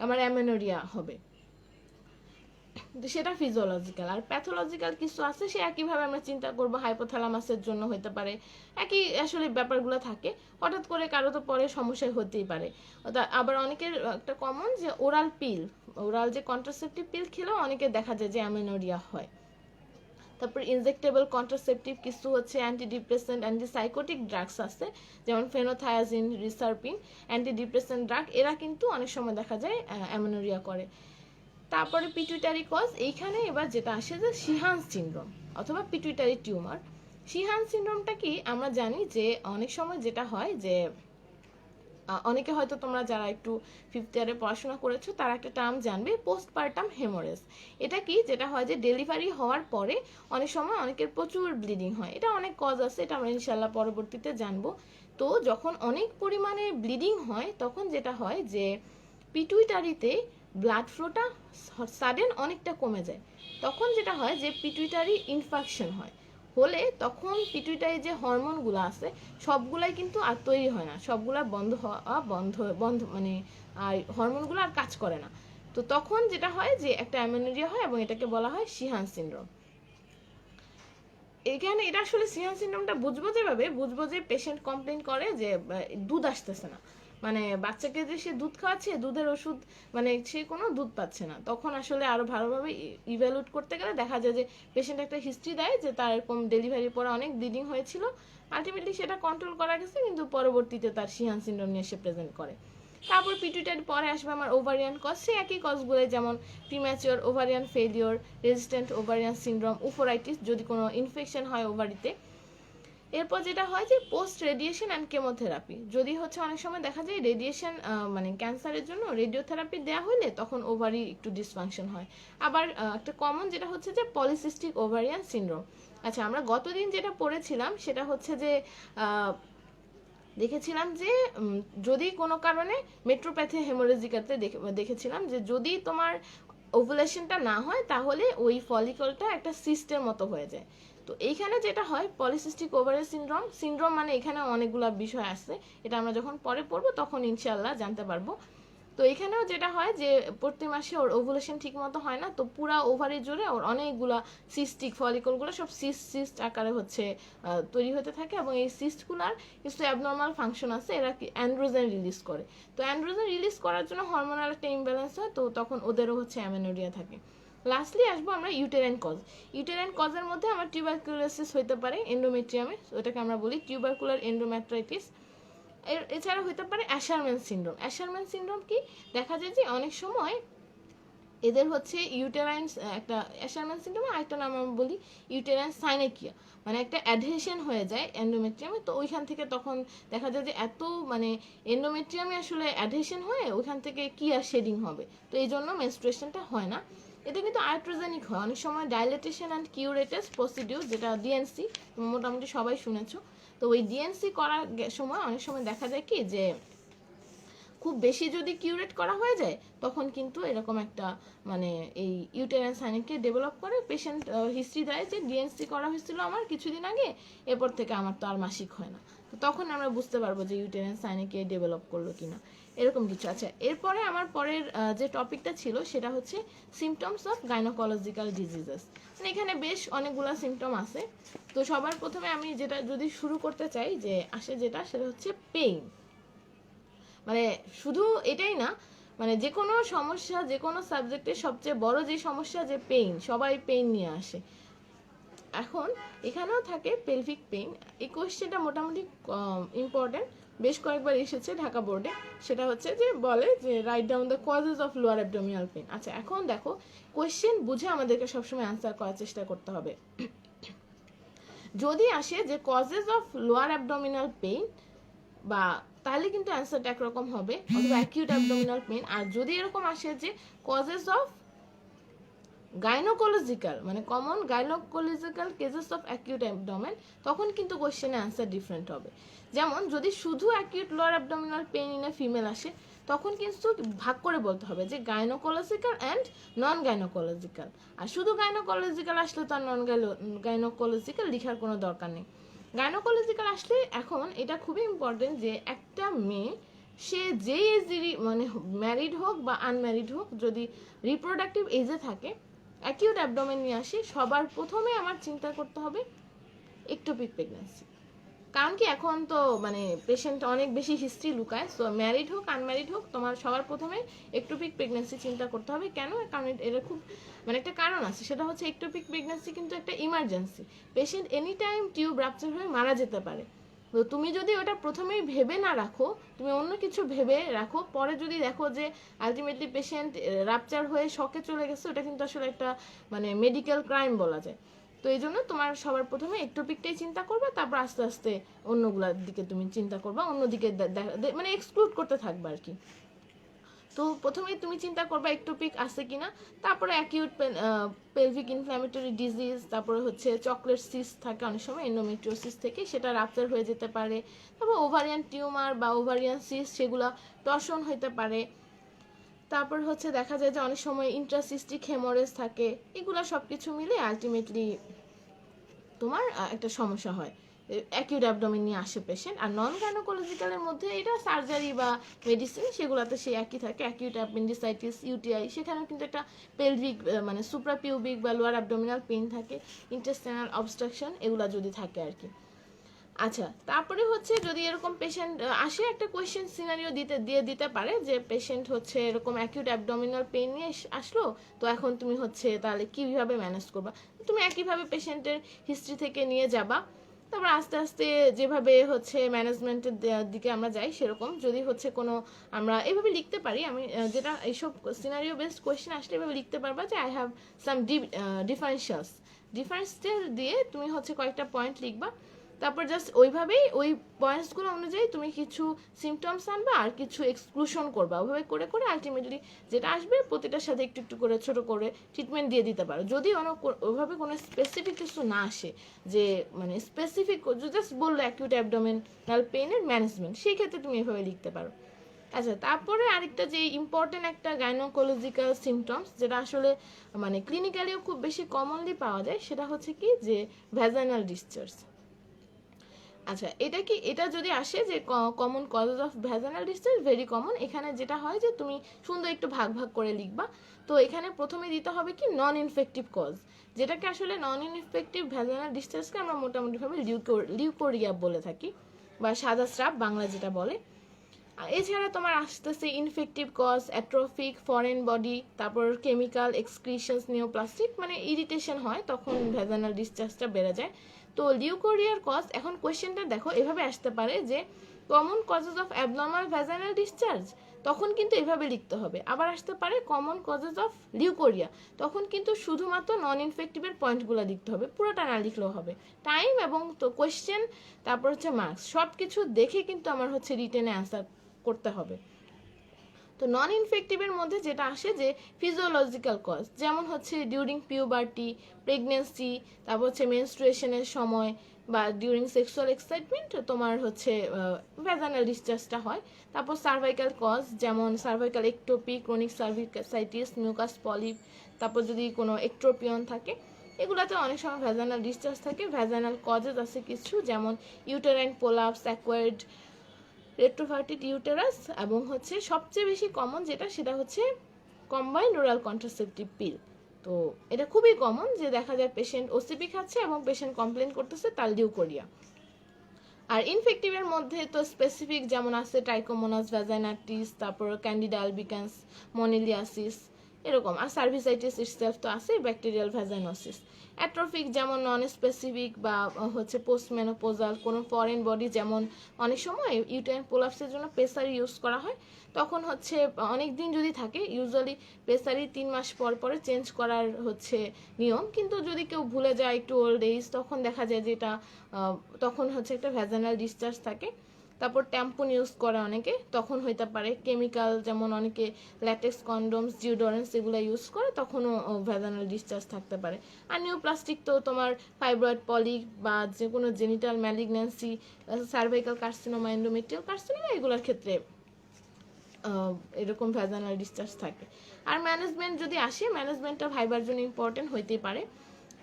Speaker 1: আমার অ্যামেনোরিয়া হবে, সেটা ফিজিওলজিক্যাল। আর প্যাথোলজিক্যাল কিছু আছে, সে একইভাবে আমরা চিন্তা করবো হাইপোথ্যালামাসের জন্য হতে পারে, একই আসলে ব্যাপারগুলো থাকে। হঠাৎ করে কারো তো পরে সমস্যা হতেই পারে। আবার অনেকের একটা কমন যে ওরাল যে কন্ট্রাসেপটিভ পিল খেলেও অনেকে দেখা যায় যে অ্যামেনোরিয়া হয়। তারপর ইনজেক্টেবল কন্ট্রাসেপটিভ কিছু হচ্ছে অ্যান্টিডিপ্রেসেন্ট, অ্যান্টিসাইকোটিক ড্রাগস আছে, যেমন ফেনোথায়াজিন, রিসারপিন, অ্যান্টিডিপ্রেসেন্ট ড্রাগ, এরা কিন্তু অনেক সময় দেখা যায় অ্যামেনোরিয়া করে। তারপরে পিটুইটারি কজ, এইখানে এবার যেটা আসে যে শিহান্স সিনড্রোম অথবা পিটুইটারি টিউমার। শিহান্স সিনড্রোমটা কি আমরা জানি যে অনেক সময় যেটা হয় যে অনেকে হয়তো তোমরা যারা একটু 5th ইয়ারে পড়াশোনা করেছো তারা একটা টার্ম জানবে, পোস্টপার্টাম হেমোরেজ। এটা কি? যেটা হয় যে ডেলিভারি হওয়ার পরে অনেক সময় অনেকের প্রচুর ব্লিডিং হয়। এটা অনেক কজ আছে, এটা আমরা ইনশাল্লাহ পরবর্তীতে জানবো। তো যখন অনেক পরিমাণে ব্লিডিং হয় তখন যেটা হয় যে পিটুইটারিতে ব্লাড ফ্লোটা সাডেন অনেকটা কমে যায়। তখন যেটা হয় যে পিটুইটারি ইনফেকশন হয়, হলে তখন পিটুইটারি যে হরমোনগুলো আছে সবগুলাই কিন্তু আর তৈরি হয় না, সবগুলা বন্ধ হওয়া বন্ধ মানে আর হরমোনগুলো আর কাজ করে না। তো তখন যেটা হয় যে একটা অ্যামেনোরিয়া হয় এবং এটাকে বলা হয় শিহান সিনড্রোম। এখানে এটা আসলে শিহান সিনড্রোমটা বুঝবো যেভাবে, বুঝবো যে পেশেন্ট কমপ্লেন করে যে দুধ আসতেছে না, মানে বাচ্চাকে যে সে দুধ খাওয়াচ্ছে, দুধের ওষুধ মানে সে কোনো দুধ পাচ্ছে না, তখন আসলে আরো ভালোভাবে ইভ্যালুয়েট করতে গেলে দেখা যায় যে পেশেন্ট একটা হিস্ট্রি দেয় যে তার এরকম ডেলিভারির পরে অনেক ব্লিডিং হয়েছিল, আলটিমেটলি সেটা কন্ট্রোল করা গেছে, কিন্তু পরবর্তীতে তার শিহান সিনড্রোম নিয়ে সে প্রেজেন্ট করে। তারপর পিটুইটারি পরে আসবে আমার ওভারিয়ান কজ, সে একই কজগুলো, যেমন premature ovarian failure, resistant ovarian syndrome, oophoritis যদি কোনো ইনফেকশন হয় ওভারিতে। এরপর যেটা হয় যে পোস্ট রেডিয়েশন অ্যান্ড কেমোথেরাপি, যদি হচ্ছে অনেক সময় দেখা যায় রেডিয়েশন মানে ক্যান্সারের জন্য রেডিওথেরাপি দেওয়া হলে তখন ওভারি একটু ডিসফাংশন হয়। আবার একটা কমন যেটা হচ্ছে যে পলিসিস্টিক ওভারিয়ান সিনড্রোম। আচ্ছা, আমরা গতদিন যেটা পড়েছিলাম সেটা হচ্ছে যে দেখেছিলাম যে যদি কোনো কারণে মেট্রোপ্যাথি হেমোরেজিকাতে দেখেছিলাম যে যদি তোমার ওভুলেশনটা না হয় তাহলে ওই ফলিকলটা একটা সিস্টের মতো হয়ে যায়। তো এইখানে যেটা হয় পলিসিস্টিক ওভারি সিনড্রোম মানে এখানে অনেকগুলো বিষয় আছে, এটা আমরা যখন পরে পড়বো তখন ইনশাআল্লাহ জানতে পারবো। তো এখানেও যেটা হয় যে প্রতি মাসে ওর ওভুলেশন ঠিক মতো হয় না, তো পুরা ওভারি জুড়ে ওর অনেকগুলা সিস্টিক ফলিকলগুলো সব সিস্ট আকারে হচ্ছে তৈরি হতে থাকে, এবং এই সিস্টগুলার কিছু অ্যাবনর্মাল ফাংশন আছে, এরা কি অ্যান্ড্রোজেন রিলিজ করে। তো অ্যান্ড্রোজেন রিলিজ করার জন্য হরমোনাল একটা ইমব্যালেন্স হয়, তো তখন ওদেরও হচ্ছে অ্যামেনোরিয়া থাকে। লাস্টলি আসবো আমরা ইউটেরাইন কজ। ইউটেরাইন কজের মধ্যে আমার টিউবারকুলোসিস হতে পারে এন্ডোমেট্রিয়ামে, ওটাকে আমরা বলি টিউবারকুলার এন্ডোমেট্রাইটিস। এছাড়া হতে পারে অ্যাশারম্যান সিনড্রোম। অ্যাশারম্যান সিনড্রোম কি, দেখা যায় যে অনেক সময় এদের হচ্ছে ইউটেরাইন একটা অ্যাশারম্যান সিনড্রোম, আরেকটা নাম আমরা বলি ইউটেরাইন সাইনেকিয়া, মানে একটা অ্যাডহেশন হয়ে যায় এন্ডোমেট্রিয়ামে। তো ওইখান থেকে তখন দেখা যায় যে এত মানে এন্ডোমেট্রিয়ামে আসলে অ্যাডহেশন হয়ে ওইখান থেকে কি আর শেডিং হবে, তো এই জন্য মেনস্ট্রুয়েশনটা হয় না। এটা কিন্তু আয়াট্রোজেনিক হয় অনেক সময়, ডাইলেটেশন অ্যান্ড কিউরেটাস প্রসিডিউর, যেটা ডিএনসি মোটামুটি সবাই শুনেছো। তো ওই ডিএনসি করার সময় অনেক সময় দেখা যায় কি যে খুব বেশি যদি কিউরেট করা হয়ে যায় তখন কিন্তু এরকম একটা মানে এই ইউটেরাইন সাইনিককে ডেভেলপ করে। পেশেন্ট হিস্ট্রি দেয় যে ডিএনসি করা হয়েছিল আমার কিছুদিন আগে, এরপর থেকে আমার তো আর মাসিক হয় না, তো তখন আমরা বুঝতে পারবো যে ইউটেরাইন সাইনিকে ডেভেলপ করলো কিনা, এরকম কিছু। আচ্ছা, এরপরে আমার পরের যে টপিকটা ছিল সেটা হচ্ছে সিমটমস অফ গাইনোকোলজিক্যাল ডিজিজেস। মানে এখানে বেশ অনেকগুলো সিমটম আছে। তো সবার প্রথমে আমি যেটা যদি শুরু করতে চাই যে আসে যেটা, সেটা হচ্ছে পেইন। মানে শুধু এটাই না, মানে যে কোনো সমস্যা, যে কোনো সাবজেক্টের সবচেয়ে বড় যে সমস্যা যে পেইন, সবাই পেইন নিয়ে আসে। এখন এখানেও থাকে পেলভিক পেইন। এই কোয়েশ্চেনটা মোটামুটি ইম্পর্টেন্ট, বেশ কয়েকবার এসেছে ঢাকা বোর্ডে। সেটা হচ্ছে যে বলে যে write down the causes of lower abdominal pain. আচ্ছা, এখন দেখো কোয়েশ্চেন বুঝে আমাদেরকে সবসময় আনসার করার চেষ্টা করতে হবে। যদি আসে যে causes of lower abdominal pain বা, তাহলে কিন্তু অ্যান্সারটা একরকম হবে, অথবা অ্যাকিউট অ্যাবডোমিনাল পেইন। আর যদি এরকম আসে যে কজেস অফ গাইনোকোলজিক্যাল, মানে common gynaecological cases of acute abdomen, তখন কিন্তু কোশ্চেনে অ্যান্সার ডিফারেন্ট হবে। যেমন যদি শুধু acute lower abdominal pain in a female আসে, তখন কিন্তু ভাগ করে বলতে হবে যে গাইনোকোলজিক্যাল অ্যান্ড নন গাইনোকোলজিক্যাল। আর শুধু গাইনোকোলজিক্যাল আসলে তো আর নন গাইনোকোলজিক্যাল লিখার কোনো দরকার নেই। গাইনোকোলজিক্যাল আসলে এখন এটা খুবই ইম্পর্টেন্ট যে একটা মেয়ে, সে যে এজেরই মানে ম্যারিড হোক বা আনম্যারিড হোক, যদি রিপ্রোডাক্টিভ এজে থাকে, অ্যাকিউট অ্যাবডোমেন নিয়ে আসি, সবার প্রথমে আমার চিন্তা করতে হবে একটোপিক প্রেগন্যান্সি। কারণ কি এখন তো মানে পেশেন্ট অনেক বেশি হিস্ট্রি লুকায়, সো ম্যারিড হোক আনম্যারিড হোক তোমার সবার প্রথমে একটোপিক প্রেগন্যান্সি চিন্তা করতে হবে। কেন? কারণ এটা খুব মানে একটা কারণ আছে, সেটা হচ্ছে একটোপিক প্রেগন্যান্সি কিন্তু একটা emergency. Patient any time tube rupture হয়ে মারা যেতে পারে। তো তুমি যদি ওটা প্রথমেই ভেবে না রাখো, তুমি অন্য কিছু ভেবে রাখো, পরে যদি দেখো যে আলটিমেটলি পেশেন্ট রাপচার হয়ে শকে চলে গেছে, ওটা কিন্তু আসলে একটা মানে মেডিকেল ক্রাইম বলা যায়। তো এই জন্য তোমার সবার প্রথমে একটোপিকটাই চিন্তা করবে, তারপর আস্তে আস্তে অন্যগুলোর দিকে তুমি চিন্তা করবা, অন্যদিকে মানে এক্সক্লুড করতে থাকবে আর কি। তো প্রথমেই তুমি চিন্তা করবে একটোপিক আছে কিনা, তারপরে অ্যাকিউট পেলভিক ইনফ্ল্যামেটরি ডিজিজ, তারপরে হচ্ছে চকলেট সিস্ট থাকে অনেক সময় এন্ডোমেট্রিওসিস থেকে, সেটা রাপচার হয়ে যেতে পারে। তারপর ওভারিয়ান টিউমার বা ওভারিয়ান সিস্ট, সেগুলো টর্শন হইতে পারে। তারপর হচ্ছে দেখা যায় যে অনেক সময় ইন্ট্রাসিস্টিক হেমোরেজ থাকে। এগুলো সব কিছু মিলে আলটিমেটলি তোমার একটা সমস্যা হয়, অ্যাকিউট অ্যাবডোমেন নিয়ে আসে পেশেন্ট। আর নন গাইনোকোলজিক্যালের মধ্যে এটা সার্জারি বা মেডিসিন, সেগুলোতে সেই একই থাকে। অ্যাকিউট অ্যাপেন্ডিসাইটিস, ইউটিআই, সেখানেও কিন্তু একটা পেলভিক মানে সুপ্রাপিউবিক বা লোয়ার অ্যাবডোমিনাল পেইন থাকে, ইন্টেস্টাইনাল অবস্ট্রাকশন, এগুলো যদি থাকে আর কি। আচ্ছা, তারপরে হচ্ছে যদি এরকম পেশেন্ট আসে, একটা কোয়েশ্চেন সিনারিও দিতে পারে যে পেশেন্ট হচ্ছে এরকম অ্যাকিউট অ্যাবডোমিনাল পেইন নিয়ে আসলো, তো এখন তুমি হচ্ছে তাহলে কীভাবে ম্যানেজ করবা। তুমি একইভাবে পেশেন্টের হিস্ট্রি থেকে নিয়ে যাবা, তারপর আস্তে আস্তে যেভাবে হচ্ছে ম্যানেজমেন্টের দিকে আমরা যাই সেরকম। যদি হচ্ছে কোনো আমরা এভাবে লিখতে পারি, আমি যেটা এইসব সিনারিও বেসড কোয়েশ্চেন আসলে এভাবে লিখতে পারবা যে আই হ্যাভ সাম ডিফারেন্সিয়াল দিয়ে তুমি হচ্ছে কয়েকটা পয়েন্ট লিখবা তারপর জাস্ট ওইভাবেই ওই পয়েন্টসগুলো অনুযায়ী তুমি কিছু সিমটমস আনবা আর কিছু এক্সক্লুশন করবা, ওইভাবে করে করে আলটিমেটলি যেটা আসবে প্রতিটার সাথে একটু একটু করে ছোট করে ট্রিটমেন্ট দিয়ে দিতে পারো। যদি ওইভাবে কোনো স্পেসিফিক কিছু না আসে, যে মানে স্পেসিফিক জাস্ট বললো অ্যাকিউট অ্যাবডোমিনাল পেইনের ম্যানেজমেন্ট, সেই ক্ষেত্রে তুমি এভাবে লিখতে পারো। আচ্ছা, তারপরে আরেকটা যে ইম্পর্টেন্ট একটা গাইনোকোলজিক্যাল সিমটমস, যেটা আসলে মানে ক্লিনিক্যালিও খুব বেশি কমনলি পাওয়া যায়, সেটা হচ্ছে কি যে ভ্যাজাইনাল ডিসচার্জ। আচ্ছা, এটা যদি আসে যে common causes of vaginal discharge, very common. এখানে যেটা হয় যে তুমি সুন্দর একটু ভাগ ভাগ করে লিখবা। তো এখানে প্রথমে দিতে হবে কি নন ইনফেক্টিভ কজ, যেটাকে আসলে নন ইনফেক্টিভ ভ্যাজাইনাল ডিসচার্জকে আমরা মোটামুটিভাবে লিউকোরিয়া বলে থাকি, বা সাদা স্রাব বাংলা যেটা বলে। এছাড়া তোমার আসতেছে infective cause, atrophic foreign body, তারপর কেমিক্যাল এক্সক্রিশনস, নিওপ্লাস্টিক, মানে ইরিটেশন হয়, তখন ভ্যাজাইনাল ডিসচার্জটা বেড়ে যায়। তো লিউকোরিয়ার কজ, এখন কোয়েশ্চেনটা দেখো এভাবে আসতে পারে যে common causes of abnormal vaginal discharge, তখন কিন্তু এভাবে লিখতে হবে। আবার আসতে পারে কমন কজেস অফ লিউকোরিয়া, তখন কিন্তু শুধুমাত্র নন ইনফেক্টিভের পয়েন্টগুলো লিখতে হবে, পুরোটা না লিখলেও হবে। টাইম এবং তো কোয়েশ্চেন, তারপর হচ্ছে মার্কস, সব কিছু দেখে কিন্তু আমার হচ্ছে রিটেনে অ্যান্সার করতে হবে। তো নন ইনফেক্টিভের মধ্যে যেটা আসে যে ফিজিওলজিক্যাল কজ, যেমন হচ্ছে ডিউরিং পিউবার্টি, প্রেগনেন্সি, তারপর হচ্ছে মেনস্ট্রুয়েশনের সময় বা ডিউরিং সেক্সুয়াল এক্সাইটমেন্ট তোমার হচ্ছে ভ্যাজাইনাল ডিসচার্জটা হয়। তারপর সার্ভাইকাল কজ, যেমন সার্ভাইকাল একটোপি, ক্রনিক সার্ভিকাসাইটিস, মিউকাস পলিপ, তারপর যদি কোনো একট্রোপিয়ন থাকে, এগুলোতে অনেক সময় ভ্যাজাইনাল ডিসচার্জ থাকে। ভ্যাজাইনাল কজেস আছে কিছু, যেমন ইউটেরাইন পোলাপস, অ্যাকোয়ার্ড রেট্রোভার্টিড ইউটেরাস, এবং হচ্ছে সবচেয়ে বেশি কমন যেটা, সেটা হচ্ছে কম্বাইন্ড ওরাল কন্ট্রাসেপটিভ পিল। তো এটা খুবই কমন যে দেখা যায় পেশেন্ট ওসিপি খাচ্ছে এবং পেশেন্ট কমপ্লেন করতেছে তার লিউকোরিয়া। আর ইনফেক্টিভের মধ্যে তো স্পেসিফিক যেমন আছে ট্রাইকোমোনাস ভ্যাজাইনাটিস, তারপর ক্যান্ডিডা আলবিকান্স, মনিলিয়াসিস, এরকম। আর সার্ভিসাইটিস ইটসেলফ তো আছে, ব্যাকটেরিয়াল ভ্যাজাইনোসিস। অ্যাট্রোফিক যেমন নন স্পেসিফিক বা হচ্ছে পোস্টমেনোপোজাল কোনো ফরেন বডি, যেমন অনেক সময় ইউটেরাইন প্রোলাপসের জন্য পেসারি ইউজ করা হয়, তখন হচ্ছে অনেক দিন যদি থাকে, ইউজুয়ালি পেসারি 3 মাস পর পরে চেঞ্জ করার হচ্ছে নিয়ম, কিন্তু যদি কেউ ভুলে যায় একটু ওল্ড এজ, তখন দেখা যায় যে এটা তখন হচ্ছে একটা ভ্যাজাইনাল ডিসচার্জ থাকে। তারপর ট্যাম্পুন ইউজ করে অনেকে, তখন হইতে পারে। কেমিক্যাল যেমন অনেকে ল্যাটেক্স কন্ডোমস, ডিওডোরেন্টস এগুলো ইউজ করে, তখনও ভ্যাজাইনাল ডিসচার্জ থাকতে পারে। আর নিউপ্লাস্টিক তো তোমার ফাইব্রয়েড পলিপ বা যে কোনো genital malignancy, cervical carcinoma, endometrial carcinoma, এগুলোর ক্ষেত্রে এরকম ভ্যাজাইনাল ডিসচার্জ থাকে। আর ম্যানেজমেন্ট যদি আসে, ম্যানেজমেন্টটা ভাইবার জন্য ইম্পর্টেন্ট হইতেই পারে।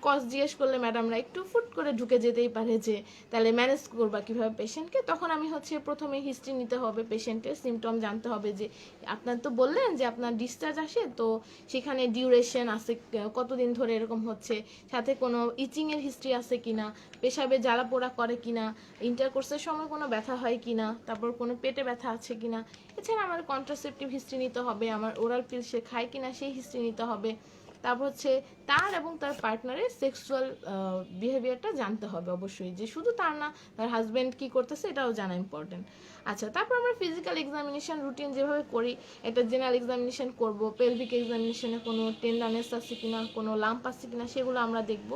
Speaker 1: কজ জিজ্ঞেস করলে ম্যাডামরা একটু ফুট করে ঢুকে যেতেই পারে যে তাহলে ম্যানেজ করবা কীভাবে পেশেন্টকে। তখন আমি হচ্ছে প্রথমে হিস্ট্রি নিতে হবে, পেশেন্টের সিমটম জানতে হবে, যে আপনার তো বললেন যে আপনার ডিসচার্জ আসে, তো সেখানে ডিউরেশন আছে কতদিন ধরে এরকম হচ্ছে, সাথে কোনো ইচিংয়ের হিস্ট্রি আছে কিনা, পেশাবে জ্বালা পোড়া করে কিনা, ইন্টারকোর্সের সময় কোনো ব্যথা হয় কিনা, তারপর কোনো পেটে ব্যথা আছে কিনা। এছাড়া আমার কন্ট্রাসেপটিভ হিস্ট্রি নিতে হবে, আমার ওরাল পিল সে খায় কিনা সেই হিস্ট্রি নিতে হবে। তারপর হচ্ছে তার এবং তার পার্টনারের সেক্সুয়াল বিহেভিয়ারটা জানতে হবে অবশ্যই, যে শুধু তার না, তার হাজব্যান্ড কি করতেছে এটাও জানা ইম্পর্টেন্ট। আচ্ছা, তারপর আমরা ফিজিক্যাল এক্সামিনেশন রুটিন যেভাবে করি, একটা জেনারেল এক্সামিনেশন করব, পেলভিক এক্সামিনেশনে কোনো টেন্ডারনেস আছে কিনা, কোনো লাম্প আছে কিনা, সেগুলো আমরা দেখব।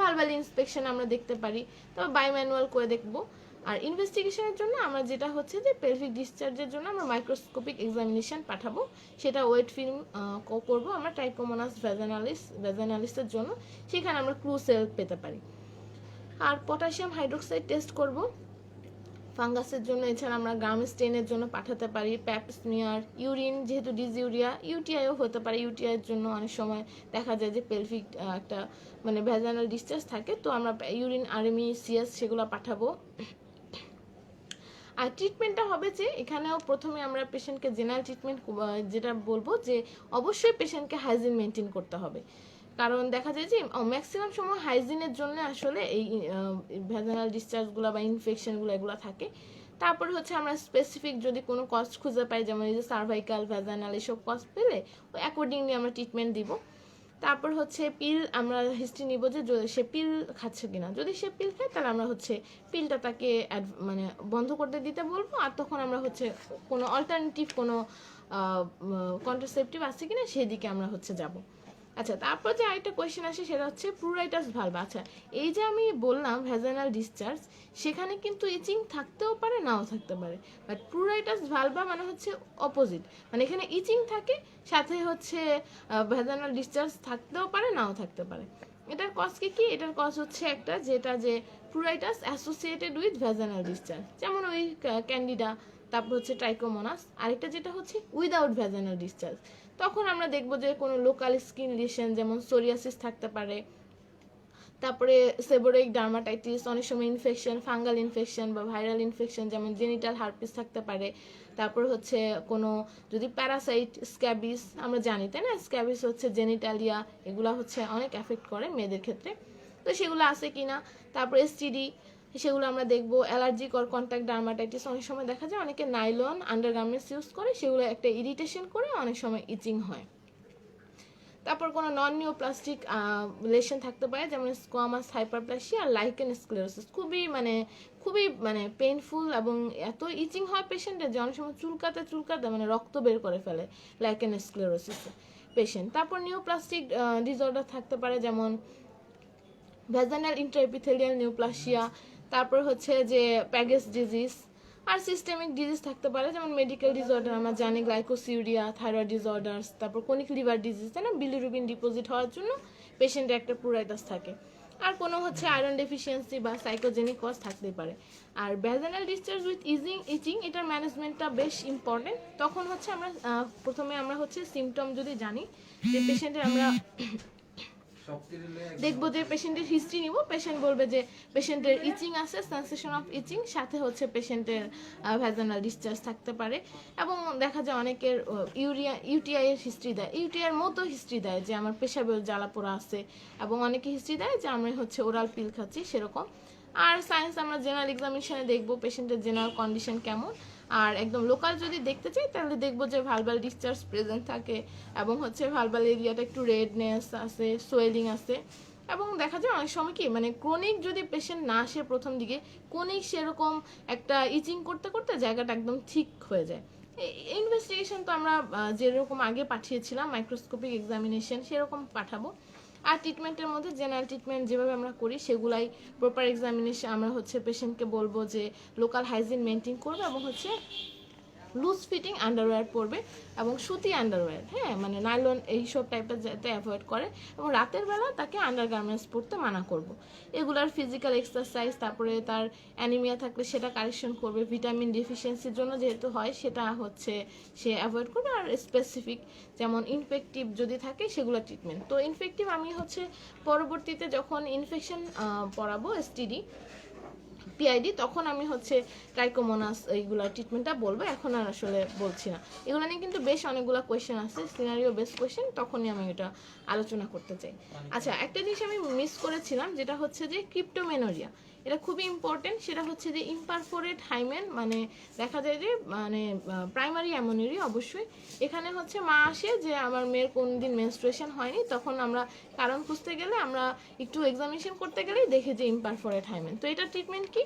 Speaker 1: ভালভাল ইন্সপেকশন আমরা দেখতে পারি, তবে বায়োম্যানুয়াল করে দেখব। আর ইনভেস্টিগেশনের জন্য আমরা যেটা হচ্ছে যে পেলভিক ডিসচার্জের জন্য আমরা মাইক্রোস্কোপিক এক্সামিনেশন পাঠাবো, সেটা ওয়েট ফিল্ম করব আমরা ট্রাইকোমোনাস ভ্যাজাইনালিসের জন্য, সেখানে আমরা ক্লু সেল পেতে পারি। আর পটাশিয়াম হাইড্রোক্সাইড টেস্ট করব ফাঙ্গাসের জন্য। এছাড়া আমরা গ্রাম স্টেনের জন্য পাঠাতে পারি, প্যাপ স্মিয়ার, ইউরিন, যেহেতু ডিসইউরিয়া, ইউটিআইও হতে পারে। ইউটিআইয়ের জন্য অনেক সময় দেখা যায় যে পেলভিক একটা মানে ভ্যাজাইনাল ডিসচার্জ থাকে, তো আমরা ইউরিন, আরএমই, সিএস সেগুলো পাঠাবো। আর ট্রিটমেন্টটা হবে যে এখানেও প্রথমে আমরা পেশেন্টকে জেনারেল ট্রিটমেন্ট যেটা বলবো, যে অবশ্যই পেশেন্টকে হাইজিন মেনটেন করতে হবে, কারণ দেখা যায় যে ম্যাক্সিমাম সময় হাইজিনের জন্য আসলে এই ভ্যাজাইনাল ডিসচার্জগুলো বা ইনফেকশনগুলো এগুলো থাকে। তারপর হচ্ছে আমরা স্পেসিফিক যদি কোনো কজ খুঁজে পাই, যেমন এই যে সার্ভাইকাল, ভ্যাজাইনাল, এসব কজ পেলে ওই অ্যাকর্ডিংলি আমরা ট্রিটমেন্ট দিব। তারপর হচ্ছে পিল আমরা হিস্ট্রি নিব যে সে পিল খাচ্ছে কিনা, যদি সে পিল খায় তাহলে আমরা হচ্ছে পিলটা তাকে মানে বন্ধ করতে দিতে বলবো। আর তখন আমরা হচ্ছে কোনো অল্টারনেটিভ কোনো কন্ট্রাসেপটিভ আছে কিনা সেই দিকে আমরা হচ্ছে যাব। আচ্ছা, তারপর যে আরেকটা কোয়েশ্চেন আসে সেটা হচ্ছে প্রুরাইটাস ভালভ। আচ্ছা, এই যে আমি বললাম ভ্যাজাইনাল ডিসচার্জ, সেখানে কিন্তু ইচিং থাকতেও পারে নাও থাকতে পারে, বাট প্রুরাইটাস ভালভা মানে হচ্ছে অপোজিট, মানে এখানে ইচিং থাকে সাথে হচ্ছে ভ্যাজাইনাল ডিসচার্জ থাকতেও পারে নাও থাকতে পারে। এটার কজ কি? এটার কজ হচ্ছে একটা, যেটা যে প্রুরাইটাস অ্যাসোসিয়েটেড উইথ ভ্যাজাইনাল ডিসচার্জ, যেমন ওই ক্যান্ডিডা, তারপর হচ্ছে ট্রাইকোমোনাস। আরেকটা যেটা হচ্ছে উইদাউট ভ্যাজাইনাল ডিসচার্জ, তখন আমরা দেখবো যে কোনো লোকাল স্কিন লিশন যেমন সোরিয়াসিস থাকতে পারে, তারপরে সেবোরিক ডার্মাটাইটিস, অনেক সময় ইনফেকশন, ফাঙ্গাল ইনফেকশন বা ভাইরাল ইনফেকশন যেমন জেনিটাল হার্পিস থাকতে পারে। তারপর হচ্ছে কোনো যদি প্যারাসাইট, স্ক্যাবিস, আমরা জানি তাই না, স্ক্যাবিস হচ্ছে জেনিটালিয়া, এগুলো হচ্ছে অনেক এফেক্ট করে মেয়েদের ক্ষেত্রে, তো সেগুলো আছে কিনা। তারপর এসটিডি, সেগুলো আমরা দেখবো। অ্যালার্জিক অর কন্ট্যাক্ট ডার্মাটাইটিস, অনেক সময় দেখা যায় অনেকে নাইলন আন্ডারগার্মেন্টস ইউজ করে, সেগুলো একটা ইরিটেশন করে, অনেক সময় ইচিং হয়। তারপর কোনো নন নিওপ্লাস্টিক লেশন থাকতে পারে যেমন স্কোয়ামাস হাইপারপ্লাসিয়া আর লাইকেন স্ক্লেরোসিস, খুবই মানে পেইনফুল এবং এত ইচিং হয় পেশেন্টের যে অনেক সময় চুলকাতে মানে রক্ত বের করে ফেলে লাইকেন স্ক্লেরোসিস পেশেন্ট। তারপর নিওপ্লাস্টিক ডিসঅর্ডার থাকতে পারে যেমন ভ্যাজাইনাল ইন্ট্রাএপিথেলিয়াল নিওপ্লাসিয়া, তারপর হচ্ছে যে প্যাগেস ডিজিজ। আর সিস্টেমিক ডিজিজ থাকতে পারে যেমন মেডিকেল ডিসঅর্ডার, আমরা জানি গ্লাইকোসিউরিয়া, থাইরয়েড ডিসঅর্ডার্স, তারপর কোনিক লিভার ডিজিজ, তাই না, বিলিরুবিন ডিপোজিট হওয়ার জন্য পেশেন্টের একটা প্রুরাইটাস থাকে। আর কোনো হচ্ছে আয়রন ডেফিসিয়েন্সি বা সাইকোজেনিক কজ থাকতেই পারে। আর ভ্যাজাইনাল ডিসচার্জ উইথ ইচিং, এটার ম্যানেজমেন্টটা বেশ ইম্পর্টেন্ট। তখন হচ্ছে আমরা প্রথমে আমরা হচ্ছে সিমটম যদি জানি যে পেশেন্টের, আমরা দেখবো যে পেশেন্টের হিস্ট্রি নিব, পেশেন্ট বলবে যে পেশেন্টের ইচিং আছে, সেন্সেশন অফ ইচিং, সাথে হচ্ছে পেশেন্টের ভ্যাজাইনাল ডিসচার্জ থাকতে পারে। এবং দেখা যায় অনেকের ইউটিআই এর হিস্ট্রি দেয়, ইউটিআই এর মতো হিস্ট্রি দেয় যে আমার পেশাবে জ্বালা পোড়া আছে, এবং অনেকে হিস্ট্রি দেয় যে আমরা হচ্ছে ওরাল পিল খাচ্ছি সেরকম। আর সায়েন্স আমরা জেনারেল এক্সামিনেশনে দেখবো পেশেন্টের জেনারেল কন্ডিশন কেমন। আর একদম লোকাল যদি দেখতে চাই তাহলে দেখবো যে ভালভাল ডিসচার্জ প্রেজেন্ট থাকে, এবং হচ্ছে ভালভাল এরিয়াটা একটু রেডনেস আছে, সোয়েলিং আছে। এবং দেখা যায় অনেক সময় কি মানে ক্রনিক যদি পেশেন্ট না আসে প্রথম দিকে, ক্রনিক সেরকম একটা ইচিং করতে করতে জায়গাটা একদম ঠিক হয়ে যায়। ইনভেস্টিগেশন তো আমরা যেরকম আগে পাঠিয়েছিলাম মাইক্রোস্কোপিক এক্সামিনেশন সেরকম পাঠাবো। আর ট্রিটমেন্টের মধ্যে জেনারেল ট্রিটমেন্ট যেভাবে আমরা করি সেগুলাই, প্রপার এক্সামিনেশন আমরা হচ্ছে পেশেন্টকে বলবো যে লোকাল হাইজিন মেনটেন করবে, এবং হচ্ছে লুজ ফিটিং আন্ডারওয়্যার পরবে এবং সুতি আন্ডারওয়্যার, হ্যাঁ, মানে নাইলন এইসব টাইপের যাতে অ্যাভয়েড করে, এবং রাতের বেলা তাকে আন্ডারগার্মেন্টস পরতে মানা করব। এগুলার ফিজিক্যাল এক্সারসাইজ, তারপরে তার অ্যানিমিয়া থাকলে সেটা কারেকশন করবে, ভিটামিন ডেফিসিয়েন্সির জন্য যেহেতু হয় সেটা হচ্ছে সে অ্যাভয়েড করবে। আর স্পেসিফিক যেমন ইনফেক্টিভ যদি থাকে সেগুলো ট্রিটমেন্ট, তো ইনফেক্টিভ আমি হচ্ছে পরবর্তীতে যখন ইনফেকশন পড়াবো এসটিডি পিআইডি, তখন আমি হচ্ছে ট্রাইকোমোনাস এইগুলো ট্রিটমেন্টটা বলবো, এখন আর আসলে বলছি না। এগুলো নিয়ে কিন্তু বেশ অনেকগুলো কোয়েশ্চেন আছে, সিনারিও বেস কোয়েশ্চেন, তখনই আমি এটা আলোচনা করতে চাই। আচ্ছা, একটা জিনিস আমি মিস করেছিলাম যেটা হচ্ছে যে ক্রিপ্টোমেনোরিয়া, এটা খুবই ইম্পর্টেন্ট। সেটা হচ্ছে যে ইমপারফোরেট হাইমেন, মানে দেখা যায় যে মানে প্রাইমারি অ্যামোনিরি অবশ্যই। এখানে হচ্ছে মা আসে যে আমার মেয়ের কোন দিন মেনস্ট্রুয়েশন হয়নি, তখন আমরা কারণ খুঁজতে গেলে, আমরা একটু এক্সামিনেশন করতে গেলেই দেখে যে ইমপারফোরেট হাইমেন। তো এটা ট্রিটমেন্ট কি?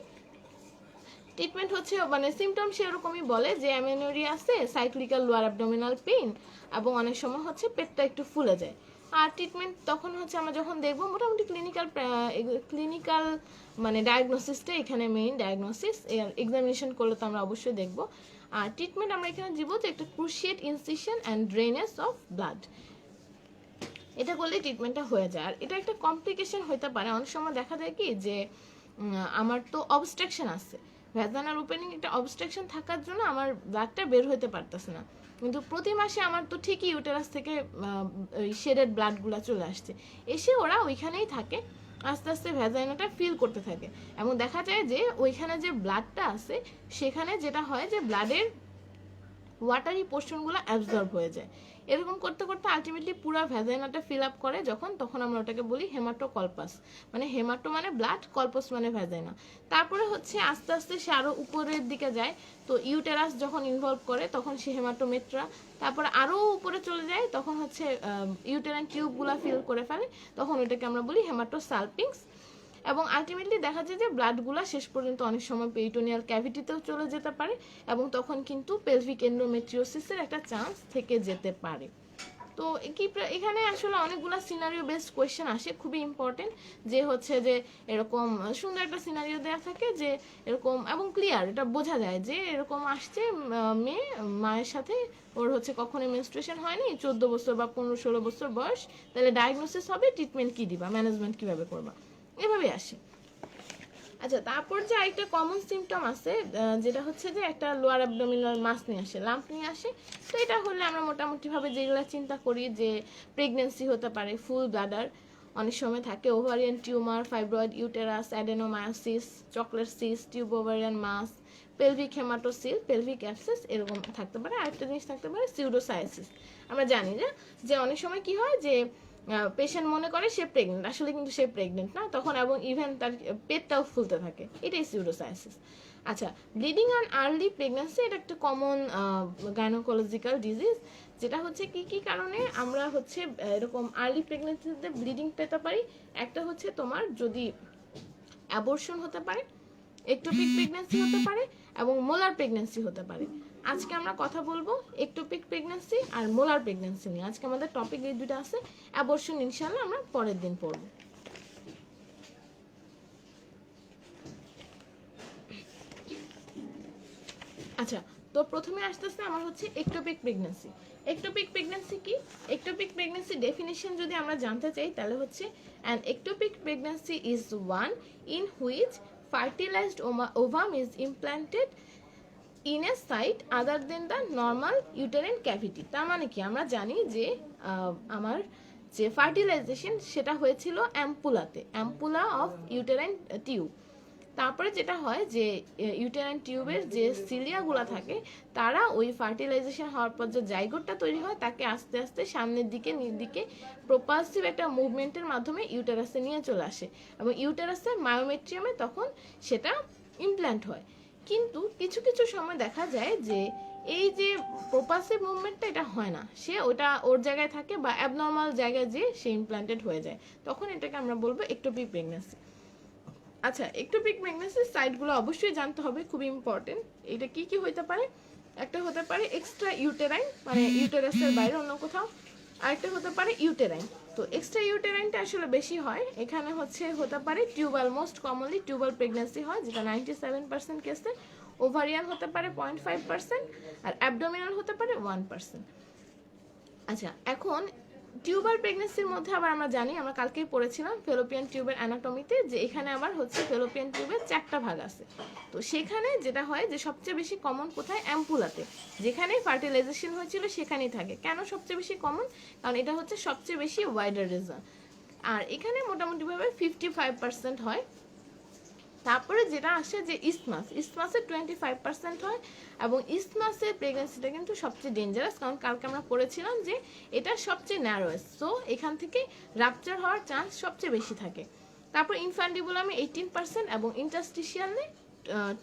Speaker 1: ট্রিটমেন্ট হচ্ছে মানে সিমটম সেরকমই বলে যে অ্যামেনোরিয়া আছে, সাইক্লিক্যাল লোয়ার অ্যাবডোমিনাল পেইন, এবং অনেক সময় হচ্ছে পেটটা একটু ফুলে যায়। আর ট্রিটমেন্ট তখন হচ্ছে আমরা যখন দেখবো মোটামুটি ক্লিনিক্যাল মানে ডায়াগনোসিসটা এখানে মেইন ডায়াগনোসিস, এক্সামিনেশন করলে তো আমরা অবশ্যই দেখবো। আর ট্রিটমেন্ট আমরা এখানে দিব যে একটা cruciate incision and drainage of blood, এটা করলে ট্রিটমেন্টটা হয়ে যায়। আর এটা একটা কমপ্লিকেশন হতে পারে, অনেক সময় দেখা যায় কি যে আমার তো অবস্ট্রাকশন আছে, ভ্যাজাইনাল ওপেনিং একটা অবস্ট্রাকশন থাকার জন্য আমার ব্লাডটা বের হতে পারতেছে না, কিন্তু প্রতি মাসে আমার তো ঠিকই ইউটেরাস থেকে ওই শেডেড ব্লাডগুলো চলে আসছে, এসে ওরা ওইখানেই থাকে, আস্তে আস্তে ভ্যাজাইনাটা ফিল করতে থাকে, এবং দেখা যায় যে ওইখানে যে ব্লাডটা আছে সেখানে যেটা হয় যে ব্লাডের ওয়াটারি পোর্শনগুলো অ্যাবজর্ব হয়ে যায়। এরকম করতে করতে আলটিমেটলি পুরো ভ্যাজাইনাটা ফিল আপ করে যখন, তখন আমরা ওটাকে বলি হেমাটোকলপাস, মানে হেমাটো মানে ব্লাড, কলপাস মানে ভ্যাজাইনা। তারপরে হচ্ছে আস্তে আস্তে সে আরও উপরের দিকে যায়, তো ইউটেরাস যখন ইনভলভ করে তখন সে হেমাটোমেট্রা, তারপরে আরও উপরে চলে যায়, তখন হচ্ছে ইউটেরাইন টিউবগুলো ফিল করে ফেলে, তখন ওইটাকে আমরা বলি হেমাটোসালপিংস। এবং আলটিমেটলি দেখা যায় যে ব্লাডগুলো শেষ পর্যন্ত অনেক সময় পেরিটোনিয়াল ক্যাভিটিতেও চলে যেতে পারে, এবং তখন কিন্তু পেলভিক এন্ডোমেট্রিওসিসের একটা চান্স থেকে যেতে পারে। তো এখানে আসলে অনেকগুলো সিনারিও বেসড কোয়েশ্চেন আসে, খুবই ইম্পর্টেন্ট, যে হচ্ছে যে এরকম সুন্দর একটা সিনারিও দেওয়া থাকে যে এরকম, এবং ক্লিয়ার, এটা বোঝা যায় যে এরকম আসছে মেয়ে, মায়ের সাথে ওর হচ্ছে কখনোই মেনস্ট্রুয়েশন হয়নি, 14 বছর বা 15-16 বছর বয়স, তাহলে ডায়াগনোসিস হবে, ট্রিটমেন্ট কি দিবা, ম্যানেজমেন্ট কিভাবে করবা, এভাবে আসে। আচ্ছা, তারপর যে আরেকটা কমন সিমটম আছে, যেটা হচ্ছে যে একটা লোয়ার অ্যাবডোমিনাল মাস নিয়ে আসে, লাম্প নিয়ে আসে। তো এটা হলে আমরা মোটামুটিভাবে যেগুলো চিন্তা করি যে প্রেগনেন্সি হতে পারে, ফুল ব্লাডার, অনেক সময় থাকে ovarian tumour, fibroid uterus, adenomyosis, chocolate cyst, tube ovarian mass, pelvic haematocele, pelvic abscess, এরকম থাকতে পারে। আরেকটা জিনিস থাকতে পারে সিউডোসায়াসিস। আমরা জানি যে অনেক সময় কি হয় যে পেশেন্ট মনে করে সে প্রেগনেন্ট, আসলে কিন্তু সে প্রেগনেন্ট না তখন, এবং ইভেন তার পেটটাও ফুলতে থাকে, এটাই সিউডোসায়াসিস। আচ্ছা, ব্লিডিং অন আর্লি প্রেগনেন্সি, এটা একটা কমন গাইনোকোলজিক্যাল ডিজিজ, যেটা হচ্ছে কি কারণে আমরা হচ্ছে এরকম আর্লি প্রেগনেন্সিতে ব্লিডিং পেতে পারি। একটা হচ্ছে তোমার যদি অ্যাবর্শন হতে পারে, একটোপিক প্রেগন্যান্সি হতে পারে, এবং মোলার প্রেগন্যান্সি হতে পারে। আজকে আমরা কথা বলবো একটোপিক প্রেগন্যান্সি আর মোলার প্রেগন্যান্সি নিয়ে। আজকে আমাদের টপিক এই দুটো আছে, অ্যাবর্শন ইনশাআল্লাহ আমরা পরের দিন পড়ব। আচ্ছা, তো প্রথমে আসতেছে আমার হচ্ছে একটোপিক প্রেগন্যান্সি। একটোপিক প্রেগন্যান্সি কি? একটোপিক প্রেগন্যান্সি ডেফিনিশন যদি আমরা জানতে চাই তাহলে হচ্ছে an ectopic pregnancy is one in which fertilized ovum is implanted in a site other than the normal uterine cavity। তার মানে কি, আমরা জানি যে আমার যে ফার্টিলাইজেশন সেটা হয়েছিল অ্যাম্পুলাতে, অ্যাম্পুলা অফ ইউটেরাইন টিউব। তারপরে যেটা হয় যে ইউটেরাইন টিউবের যে সিলিয়াগুলো থাকে তারা ওই ফার্টিলাইজেশন হওয়ার পর যে জাইগোটটা তৈরি হয় তাকে আস্তে আস্তে সামনের দিকে দিকে প্রপালসিভ একটা মুভমেন্টের মাধ্যমে ইউটেরাসে নিয়ে চলে আসে, এবং ইউটেরাসের মায়োমেট্রিয়ামে তখন সেটা ইমপ্ল্যান্ট হয়। কিন্তু কিছু কিছু সময় দেখা যায় যে এই যে প্রপালসিভ মুভমেন্টটা এটা হয় না, সে ওটা ওর জায়গায় থাকে বা অ্যাবনর্মাল জায়গায় যে সে ইমপ্ল্যান্টেড হয়ে যায়, তখন এটাকে আমরা বলবো একটোপিক প্রেগন্যান্সি। আচ্ছা, একটোপিক প্রেগন্যান্সির সাইটগুলো অবশ্যই জানতে হবে, খুব ইম্পর্টেন্ট। এটা কি কি হতে পারে? একটা হতে পারে এক্সট্রা ইউটেরাইন, মানে ইউটেরাসের বাইরে অন্য কোথাও। আরেকটা হতে পারে ইউটেরাইন। তো এক্সট্রা ইউটেরাইনটা আসলে বেশি হয়, এখানে হতে পারে tubal, most commonly tubal pregnancy হয়, যেটা 97% কেসে। ওভারিয়ান হতে পারে 0.5%, আর অ্যাবডোমিনাল হতে পারে 1%। আচ্ছা, এখন টিউবাল প্রেগন্যান্সির মধ্যে আবার আমরা জানি, আমরা কালকেই পড়েছিলাম ফেলোপিয়ান টিউবের অ্যানাটমিতে, যে এখানে আবার হচ্ছে ফেলোপিয়ান টিউবের 4টা ভাগ আছে। তো সেখানে যেটা হয় যে সবচেয়ে বেশি কমন কোথায়? অ্যাম্পুলাতে, যেখানে ফার্টিলাইজেশন হয়েছিল সেখানেই থাকে। কেন সবচেয়ে বেশি কমন? কারণ এটা হচ্ছে সবচেয়ে বেশি ওয়াইডার রিজন, আর এখানে মোটামুটিভাবে 55% হয়। তারপরে যেটা আসে যে ইসমাসে 25% হয়, এবং ইসমাসের প্রেগন্যান্সিটা কিন্তু সবচেয়ে ডেঞ্জারাস, কারণ কালকে আমরা পড়েছিলাম যে এটা সবচেয়ে ন্যারোয়েস্ট, সো এখান থেকে রাপচার হওয়ার চান্স সবচেয়ে বেশি থাকে। তারপর ইনফ্যান্ডিবুলামে 18% এবং ইন্টারস্টিশিয়ালে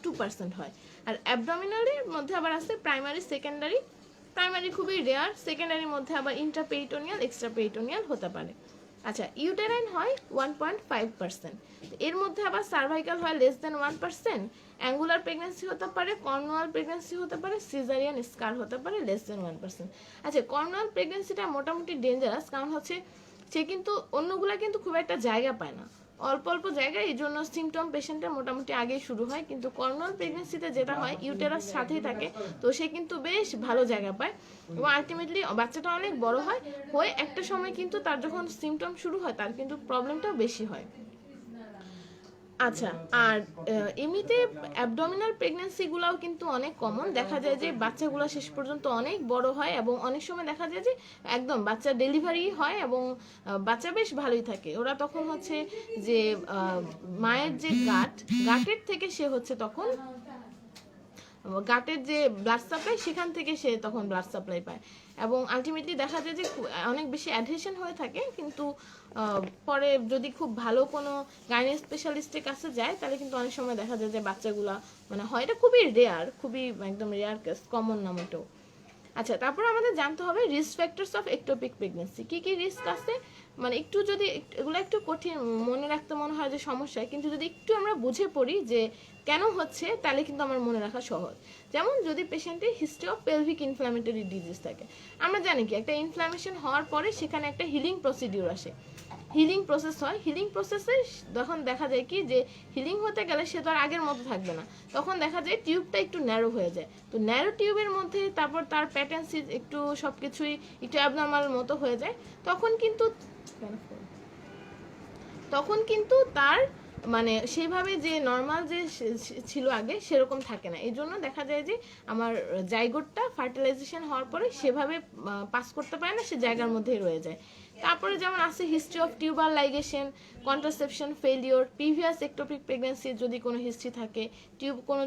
Speaker 1: 2% হয়। আর অ্যাবডোমিনালের মধ্যে আবার আছে প্রাইমারি, সেকেন্ডারি। প্রাইমারি খুবই রেয়ার, সেকেন্ডারির মধ্যে আবার ইন্ট্রাপেরিটোনিয়াল, এক্সট্রাপেরিটোনিয়াল হতে পারে। আচ্ছা, ইউটেরাইন হয় 1.5%। এর মধ্যে আবার সার্ভাইকাল হয় less than 1%, অ্যাঙ্গুলার প্রেগন্যান্সি হতে পারে, কর্নুয়াল প্রেগন্যান্সি হতে পারে, সিজারিয়ান স্কার হতে পারে less than 1%। আচ্ছা, কর্নুয়াল প্রেগন্যান্সিটা মোটামুটি ডেঞ্জারাস, কারণ হচ্ছে সে কিন্তু অন্যগুলা কিন্তু খুব একটা জায়গা পায় না, অল্প অল্প জায়গায়, এই জন্য সিমটম পেশেন্টের মোটামুটি আগেই শুরু হয়। কিন্তু কর্নুয়াল প্রেগন্যান্সিতে যেটা হয় ইউটেরাস সাথেই থাকে, তো সে কিন্তু বেশ ভালো জায়গা পায়, এবং আলটিমেটলি বাচ্চাটা অনেক বড় হয়, হয়ে একটা সময় কিন্তু তার যখন সিমটম শুরু হয় তার কিন্তু প্রবলেমটাও বেশি হয়। আচ্ছা, আর এমনিতে অ্যাবডোমিনাল প্রেগন্যান্সিগুলোও কিন্তু অনেক কমন, দেখা যায় যে বাচ্চাগুলো শেষ পর্যন্ত অনেক বড় হয়, এবং অনেক সময় দেখা যায় যে একদম বাচ্চা ডেলিভারি হয় এবং বাচ্চা বেশ ভালোই থাকে। ওরা তখন হচ্ছে যে মায়ের যে গাটের থেকে সে হচ্ছে তখন গাটের যে ব্লাড সাপ্লাই সেখান থেকে সে তখন ব্লাড সাপ্লাই পায়, এবং আলটিমেটলি দেখা যায় যে অনেক বেশি অ্যাডহেশন হয়ে থাকে। কিন্তু পরে যদি খুব ভালো কোনো গাইনি স্পেশালিস্টের কাছে যায় তাহলে কিন্তু অনেক সময় দেখা যায় যে বাচ্চাগুলা মানে হয়, এটা খুবই রেয়ার, খুবই একদম রেয়ার কেস, কমন না মোটেও। আচ্ছা, তারপর আমাদের জানতে হবে risk factors of ectopic pregnancy. কি কি রিস্ক আছে? মানে একটু যদি এগুলো একটু কঠিন মনে রাখতে মনে হয় যে সমস্যা, কিন্তু যদি একটু আমরা বুঝে পড়ি যে কেন হচ্ছে তাহলে কিন্তু আমার মনে রাখা সহজ। যেমন যদি পেশেন্টের history of pelvic inflammatory disease থাকে, আমরা জানি কি একটা ইনফ্ল্যামেশন হওয়ার পরে সেখানে একটা হিলিং প্রসিডিউর আসে, হিলিং প্রসেস হয়। হিলিং প্রসেসে তখন দেখা যায় কি যে হিলিং হতে গেলে সে তো আর আগের মতো থাকবে না, তখন দেখা যায় টিউবটা একটু ন্যারো হয়ে যায়। তো ন্যারো টিউবের মধ্যে তারপর তার প্যাটার্নসি একটু সব কিছুই একটু অ্যাবনর্মাল মতো হয়ে যায়, তখন কিন্তু তার মানে সেভাবে যে নর্মাল যে ছিল আগে সেরকম থাকে না। এই জন্য দেখা যায় যে আমার জাইগোটটা ফার্টিলাইজেশন হওয়ার পরে সেভাবে পাস করতে পারে না, সে জায়গার মধ্যেই রয়ে যায়। তারপরে যেমন আছে history of tuber ligation, contraception failure, previous ectopic প্রেগনেন্সির যদি কোনো হিস্ট্রি থাকে,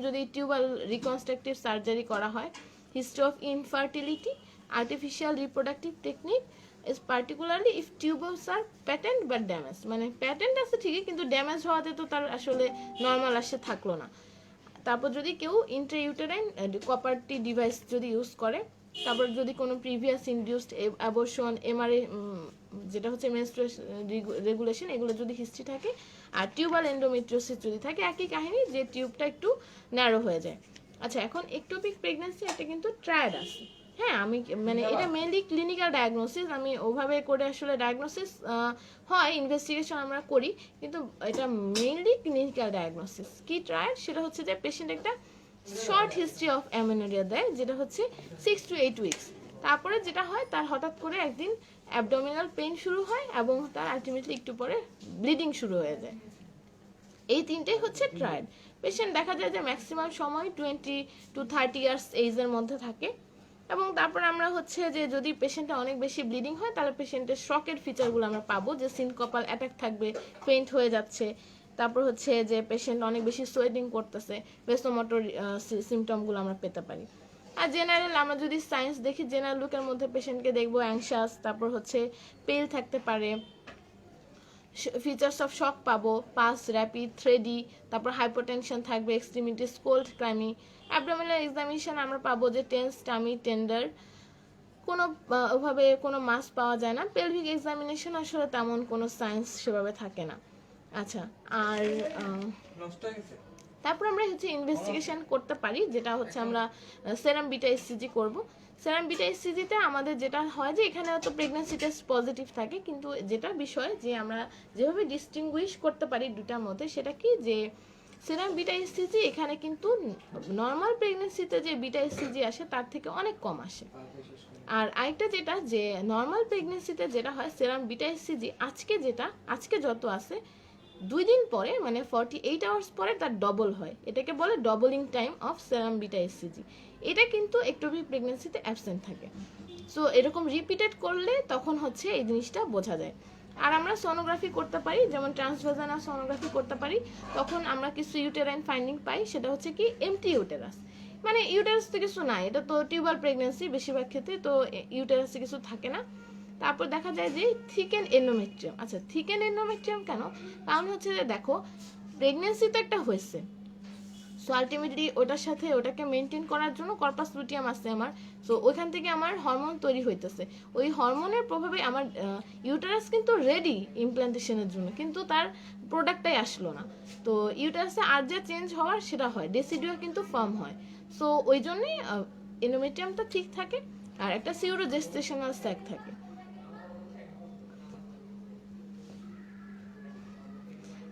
Speaker 1: যদি টিউবার রিকনস্ট্রাকটিভ সার্জারি করা হয়, history of infertility, artificial reproductive technique, is particularly if tubules are patent but damaged, মানে প্যাটেন্ট আছে ঠিকই কিন্তু ড্যামেজ হওয়াতে তো তার আসলে নর্মাল আসে থাকলো না। তারপর যদি কেউ ইন্ট্রাইউটেরাইন কপারটি ডিভাইস যদি ইউজ করে, তারপর যদি কোনো প্রিভিয়াস ইনডিউসড অ্যাবর্শন, এমআরএ যেটা হচ্ছে মেনস্ট্রুয়েশন রেগুলেশন, এগুলো যদি হিস্ট্রি থাকে, আর টিউবাল এন্ডোমেট্রিওসিস যদি থাকে, একই কাহিনী যে টিউবটা একটু ন্যারো হয়ে যায়। আচ্ছা, এখন একটোপিক প্রেগন্যান্সি একটা কিন্তু ট্রায়াড আছে। হ্যাঁ, আমি মানে এটা মেইনলি ক্লিনিক্যাল ডায়াগনোসিস, আমি ওভাবে করে আসলে ডায়াগনোসিস হয়, ইনভেস্টিগেশন আমরা করি, কিন্তু এটা মেইনলি ক্লিনিক্যাল ডায়াগনোসিস। কি ট্রায়াড? সেটা হচ্ছে যে পেশেন্ট একটা শর্ট হিস্ট্রি অফ অ্যামেনোরিয়া দেয়, যেটা হচ্ছে 6 to 8 উইকস। তারপরে যেটা হয়, তার হঠাৎ করে একদিন অ্যাবডোমিনাল পেইন শুরু হয় এবং তার আলটিমেটলি একটু পরে ব্লিডিং শুরু হয়ে যায়। এই তিনটেই হচ্ছে ট্রায়াড। পেশেন্ট দেখা যায় যে ম্যাক্সিমাম সময় 20 to 30 ইয়ার্স এইজের মধ্যে থাকে। এবং তারপর আমরা হচ্ছে যে যদি পেশেন্টের অনেক বেশি ব্লিডিং হয় তাহলে পেশেন্টের শকের ফিচারগুলো আমরা পাবো, যে সিনকপাল অ্যাটাক থাকবে, ফেইন্ট হয়ে যাচ্ছে, তারপর হচ্ছে যে পেশেন্ট অনেক বেশি সোয়েটিং করতেছে, ভেসোমোটর সিমটমগুলো আমরা পেতে পারি। আর জেনারেল আমরা যদি সায়েন্স দেখি, জেনারেল লুকের মধ্যে পেশেন্টকে দেখবো অ্যাংশাস, তারপর হচ্ছে পেল থাকতে পারে, ফিচার্স অফ শক পাবো, পাস র্যাপিড, থ্রেডি, তারপর হাইপোটেনশন থাকবে, এক্সট্রিমিটিস কোল্ড ক্রাইমি। অ্যাবডোমিনাল এক্সামিনেশন আমরা পাবো যে টেন্স টামি, টেন্ডার, কোনো ওভাবে কোনো মাস পাওয়া যায় না। পেলভিক এক্সামিনেশন আসলে তেমন কোনো সায়েন্স সেভাবে থাকে না। আচ্ছা, আর তারপর আমরা হচ্ছে ইনভেস্টিগেশন করতে পারি, যেটা হচ্ছে আমরা সেরাম বিটা এসসিজি করব। সেরাম বিটা এসসিজিতে আমাদের যেটা হয় যে এখানে হয়তো প্রেগন্যান্সি টেস্ট পজিটিভ থাকে, কিন্তু যেটা বিষয় যে আমরা যেভাবে ডিস্টিংগুইশ করতে পারি দুটার মধ্যে, সেটা কি যে সেরাম বিটা এসসিজি এখানে কিন্তু নর্মাল প্রেগন্যান্সিতে যে বিটা এসসিজি আসে তার থেকে অনেক কম আসে। আর আরেকটা যেটা যে নর্মাল প্রেগন্যান্সিতে যেটা হয় সেরাম বিটা এসসিজি আজকে যত আছে 2 দিন পরে মানে 48 আওয়ার্স পরে তার ডবল হয়, এটাকে বলে doubling time of serum beta hCG. এটা কিন্তু একটোপিক প্রেগন্যান্সিতে অ্যাবসেন্ট থাকে। সো এরকম রিপিটেড করলে তখন হচ্ছে এই জিনিসটা বোঝা যায়। আর আমরা সোনোগ্রাফি করতে পারি, যেমন ট্রান্সভাজানাল সোনোগ্রাফি করতে পারি, তখন আমরা কিছু ইউটেরাইন ফাইন্ডিং পাই, সেটা হচ্ছে কি এমটি ইউটেরাস, মানে ইউটেরাসে কিছু নাই, এটা তো টিউবাল প্রেগন্যান্সি বেশিরভাগ ক্ষেত্রে, তো ইউটেরাসে কিছু থাকে না। তারপর দেখা যায় যে থিকেন এন্ডোমেট্রিয়াম। আচ্ছা, থিকেন এন্ডোমেট্রিয়াম কেন? কারণ হচ্ছে যে দেখো প্রেগন্যান্সি তো একটা হয়েছে, সো আলটিমেটলি ওটার সাথে ওটাকে মেনটেন করার জন্য কর্পাস লুটিয়াম আছে আমার, সো ওইখান থেকে আমার হরমোন তৈরি হইতেছে, ওই হরমোনের প্রভাবে আমার ইউটেরাস কিন্তু রেডি ইমপ্ল্যান্টেশনের জন্য, কিন্তু তার প্রোডাক্টটাই আসলো না। তো ইউটেরাসে আর যা চেঞ্জ হওয়ার সেটা হয়, ডেসিডিও কিন্তু ফর্ম হয়। সো ওই জন্যই এন্ডোমেট্রিয়ামটা ঠিক থাকে, আর একটা সিউরো জেস্টেশনাল স্যাক থাকে।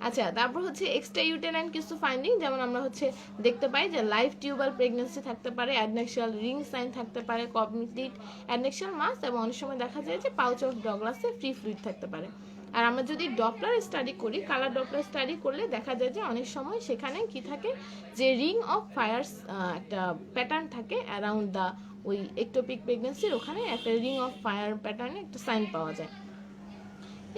Speaker 1: আচ্ছা, তারপর হচ্ছে এক্সট্রা ইউটেরাইন কিছু ফাইন্ডিং, যেমন আমরা হচ্ছে দেখতে পাই যে লাইভ টিউবাল প্রেগন্যান্সি থাকতে পারে, অ্যাডনেক্সিয়াল রিং সাইন থাকতে পারে, কমপ্লিট অ্যাডনেক্সিয়াল মাস, এবং অনেক সময় দেখা যায় যে পাউচ অফ ডগলাসে ফ্রি ফ্লুইড থাকতে পারে। আর আমরা যদি ডপলার স্টাডি করি, কালার ডপলার স্টাডি করলে দেখা যায় যে অনেক সময় সেখানে কি থাকে, যে রিং অফ ফায়ার্স একটা প্যাটার্ন থাকে অ্যারাউন্ড দ্য ওই একটোপিক প্রেগন্যান্সির, ওখানে একটা রিং অফ ফায়ার প্যাটার্নে একটা সাইন পাওয়া যায়।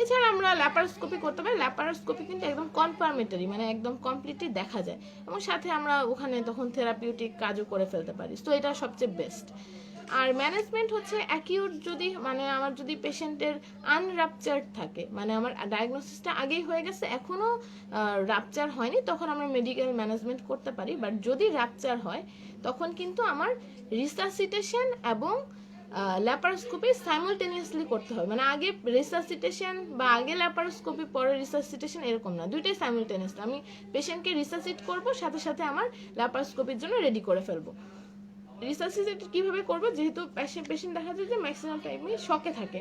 Speaker 1: এছাড়া আমরা ল্যাপারোস্কোপি করতে পারি। ল্যাপারোস্কোপি কিন্তু একদম কনফার্মেটরি, মানে একদম কমপ্লিটলি দেখা যায়, এবং সাথে আমরা ওখানে তখন থেরাপিউটিক কাজও করে ফেলতে পারি, তো এটা সবচেয়ে বেস্ট। আর ম্যানেজমেন্ট হচ্ছে অ্যাকিউট, যদি মানে আমার যদি পেশেন্টের আনরাপচার্ড থাকে, মানে আমার ডায়াগনোসিসটা আগেই হয়ে গেছে এখনও রাপচার হয়নি, তখন আমরা মেডিকেল ম্যানেজমেন্ট করতে পারি। বাট যদি রাপচার হয় তখন কিন্তু আমার রিসাসিটেশন এবং ল্যাপারোস্কোপি সাইমালটেনিয়াসলি করতে হবে, মানে আগে রিসাসিটেশন বা আগে ল্যাপারোস্কোপি পরে রিসাসিটেশন এরকম না, দুইটাই সাইমালটেনিয়াসলি। আমি পেশেন্টকে রিসাসিট করব, সাথে সাথে আমার ল্যাপারোস্কোপির জন্য রেডি করে ফেলবো। রিসাসিটেট কীভাবে করবো, যেহেতু পেশেন্ট দেখা যায় যে ম্যাক্সিমাম টাইমে শকে থাকে,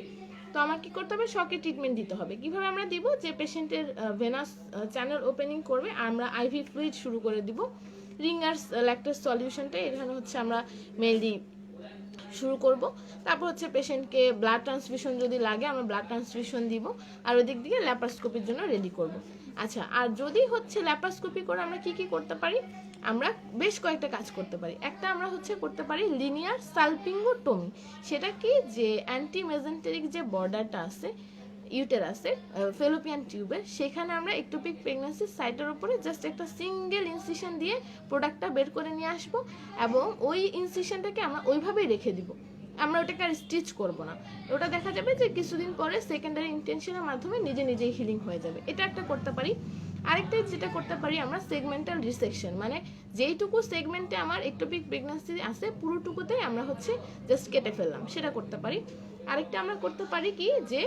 Speaker 1: তো আমার কি করতে হবে, শকে ট্রিটমেন্ট দিতে হবে। কিভাবে আমরা দিব, যে পেশেন্টের ভেনাস চ্যানেল ওপেনিং করবে, আমরা আইভি ফ্লুইড শুরু করে দিব। রিঙ্গার্স ল্যাকটেজ সলিউশনটা এখানে হচ্ছে আমরা মেনলি শুরু করব। তারপর হচ্ছে পেশেন্টকে ব্লাড ট্রান্সফিউশন যদি লাগে আমরা ব্লাড ট্রান্সফিউশন দিব, আর ওই দিক দিয়ে ল্যাপারোস্কোপির জন্য রেডি করব। আচ্ছা, আর যদি হচ্ছে ল্যাপারোস্কোপি করে আমরা কি কি করতে পারি, আমরা বেশ কয়েকটা কাজ করতে পারি। একটা আমরা হচ্ছে করতে পারি লিনিয়ার সালপিঙ্গোটমি। সেটা কি, যে অ্যান্টি মেজেন্টেরিক যে বর্ডারটা আছে ইউটেরাসে ফেলোপিয়ান টিউবের, সেখানে আমরা একটোপিক প্রেগন্যান্সি সাইটের উপরে জাস্ট একটা সিঙ্গেল ইনসিশন দিয়ে প্রোডাক্টটা বের করে নিয়ে আসবো, এবং ওই ইনসিশনটাকে আমরা ওইভাবেই রেখে দিব, আমরা ওটাকে আর স্টিচ করব না। ওটা দেখা যাবে যে কিছুদিন পরে সেকেন্ডারি ইন্টেনশনের মাধ্যমে নিজে নিজেই হিলিং হয়ে যাবে। এটা একটা করতে পারি। আরেকটা যেটা করতে পারি আমরা সেগমেন্টাল রিসেকশন, মানে যেইটুকু সেগমেন্টে আমার একটোপিক প্রেগন্যান্সি আছে পুরোটুকুতেই আমরা হচ্ছে জাস্ট কেটে ফেললাম, সেটা করতে পারি। আরেকটা আমরা করতে পারি কি, যে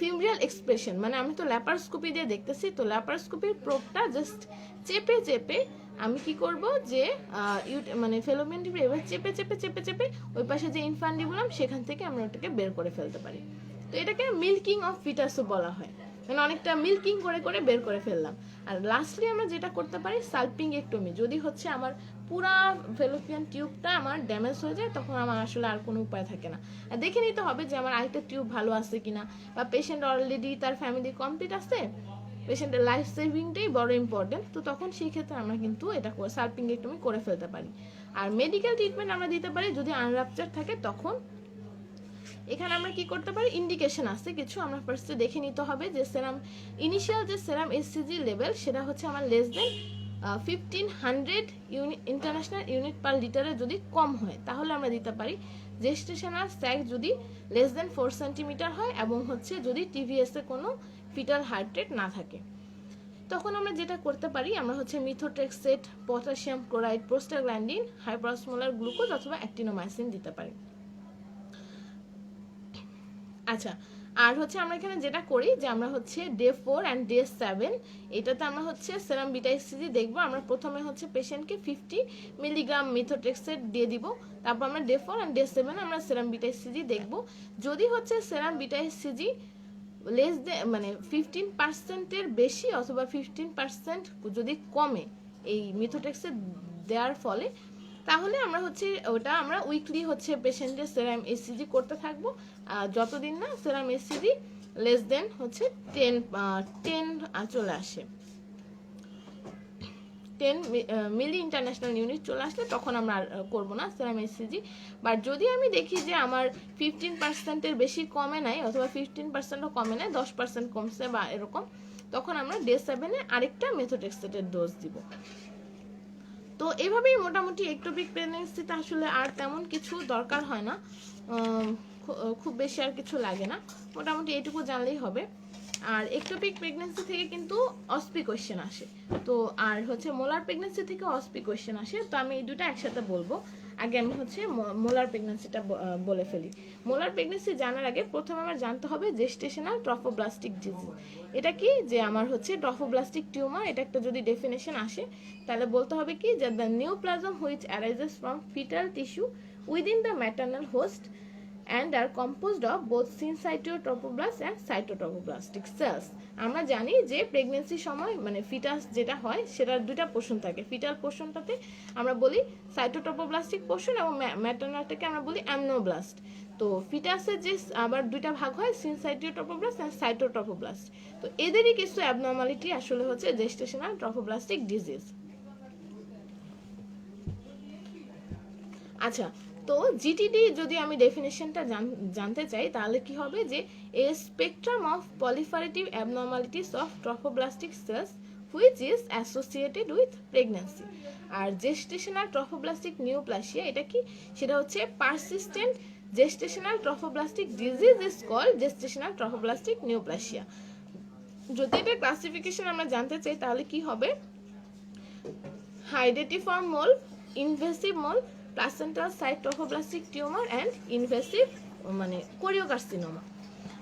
Speaker 1: ফিমরিয়াল এক্সপ্রেশন, মানে আমি তো ল্যাপারোস্কোপি দিয়ে দেখতেছি, তো ল্যাপারোস্কোপির প্রোবটা জাস্ট চেপে চেপে আমি কি করব, যে মানে ফেলোপিয়ান টিউব এবার চেপে চেপে চেপে চেপে ওই পাশে যে ইনফান্ডিবুলাম সেখান থেকে আমরা ওটাকে বের করে ফেলতে পারি। তো এটাকে মিল্কিং অফ ফিটাসও বলা হয়, মানে অনেকটা মিল্কিং করে করে বের করে ফেললাম। আর লাস্টলি আমরা যেটা করতে পারি সালপিংগেক্টমি, যদি হচ্ছে আমার পুরা ফেলোপিয়ান টিউবটা আমার ড্যামেজ হয়ে যায়, তখন আমার আসলে আর কোনো উপায় থাকে না, আর দেখে নিতে হবে যে আমার আরেকটা টিউব ভালো আছে কিনা, বা পেশেন্ট অলরেডি তার ফ্যামিলি কমপ্লিট আছে, পেশেন্টের লাইফ সেভিংটাই বড় ইম্পর্টেন্ট। তো তখন সেই ক্ষেত্রে আমরা কিন্তু এটা সালপিংগেক্টমি করে ফেলতে পারি। আর মেডিকেল ট্রিটমেন্ট আমরা দিতে পারি যদি আনরাপচার থাকে তখন। এখানে আমরা কি করতে পারি, ইন্ডিকেশন আছে কিছু, আমরা ফার্স্টে দেখে নিতে হবে যে সেরাম ইনিশিয়াল যে সেরাম এসসিজি লেভেল সেটা হচ্ছে আমার less than 1500 unit international unit per লিটারে যদি কম হয় তাহলে আমরা দিতে পারি। জেস্টেশনাল স্যাক যদি লেস দেন 4 সেন্টিমিটার হয়, এবং হচ্ছে যদি টিভিএসে কোনো ফিটাল হার্ট রেট না থাকে, তখন আমরা যেটা করতে পারি, আমরা হচ্ছে methotrexate, potassium chloride, prostaglandin, hyperosmolar glucose অথবা অ্যাক্টিনোমাইসিন দিতে পারি। আচ্ছা, আর হচ্ছে আমরা এখানে যেটা করি যে আমরা হচ্ছে ডে 4 অ্যান্ড ডে 7 এটাতে আমরা হচ্ছে সেরাম বিটা এসসিজি দেখবো। আমরা প্রথমে হচ্ছে পেশেন্টকে 50 মিলিগ্রাম মিথোট্রেক্সেট দিয়ে দিব, তারপর আমরা ডে 4 অ্যান্ড ডে 7 আমরা সেরাম বিটা এসসিজি দেখবো। যদি হচ্ছে serum beta SCG less than মানে 15%-এর বেশি অথবা 15% যদি কমে এই মিথোট্রেক্সেট দেওয়ার ফলে, তাহলে আমরা হচ্ছে ওটা আমরা উইকলি হচ্ছে পেশেন্টের সেরাম এসসিজি করতে থাকবো, যতদিন না সেরাম এসসিজি লেস দেন হচ্ছে 10 চলে আসে, 10 মিলি ইন্টারন্যাশনাল ইউনিট চলে আসলে তখন আমরা আর করবো না সেরাম এসসিজি। বাট যদি আমি দেখি যে আমার 15%-এর বেশি কমে নাই, অথবা 15%ও কমে নাই, 10% কমছে বা এরকম, তখন আমরা ডে 7-এ আরেকটা মেথোট্রেক্সেটের ডোজ দিব। তো এভাবেই মোটামুটি একটোপিক প্রেগন্যান্সিতে আসলে আর তেমন কিছু দরকার হয় না, খুব বেশি আর কিছু লাগে না, মোটামুটি এইটুকু জানলেই হবে। আর একটোপিক প্রেগন্যান্সি থেকে কিন্তু অস্পি কোয়েশ্চেন আসে, তো আর হচ্ছে মোলার প্রেগন্যান্সি থেকে অস্পি কোয়েশ্চেন আসে, তো আমি এই দুটো একসাথে বলবো। আগে আমি হচ্ছে মোলার প্রেগন্যান্সিটা বলে ফেলি। মোলার প্রেগন্যান্সি জানার আগে প্রথমে আমার জানতে হবে জেস্টেশনাল ট্রফোব্লাস্টিক ডিজিজ এটা কি, যে আমার হচ্ছে ট্রফোব্লাস্টিক টিউমার, এটা একটা যদি ডেফিনেশন আসে তাহলে বলতে হবে কি, যে the neoplasm which arises from fetal tissue within the maternal host and are composed of both syncytiotrophoblasts and cytotrophoblastic cells. আমরা জানি যে প্রেগন্যান্সির সময় মানে ফিটাস যেটা হয় সেটার দুইটা পোর্শন থাকে, ফিটাল পোর্শনটাতে আমরা বলি সাইটোট্রোফোব্লাস্টিক পোর্শন এবং ম্যাটার্নালটাকে আমরা বলি অ্যামনোব্লাস্ট। তো ফিটাসের যে আবার দুইটা ভাগ হয়, সিনসাইটিওট্রোফোব্লাস্ট এন্ড সাইটোট্রোফোব্লাস্ট। তো এদেরই কিছু অ্যাবনর্মালিটি আসলে হচ্ছে জেস্টেশনাল ট্রফোব্লাস্টিক ডিজিজ। আচ্ছা, তো জিটিডি যদি আমি ডেফিনেশনটা জানতে চাই তাহলে কি হবে, যে a spectrum of proliferative abnormalities of trophoblastic cells which is associated with pregnancy. আর জেস্টেশনাল ট্রফোব্লাস্টিক নিউপ্লাসিয়া এটা কি, সেটা হচ্ছে persistent gestational trophoblastic disease is called gestational trophoblastic neoplasia. যদি এটা ক্লাসিফিকেশন আমরা জানতে চাই তাহলে কি হবে, hydatidiform mole, invasive mole, placental site trophoblastic tumour and invasive মানে কোরিওকার্সিনোমা।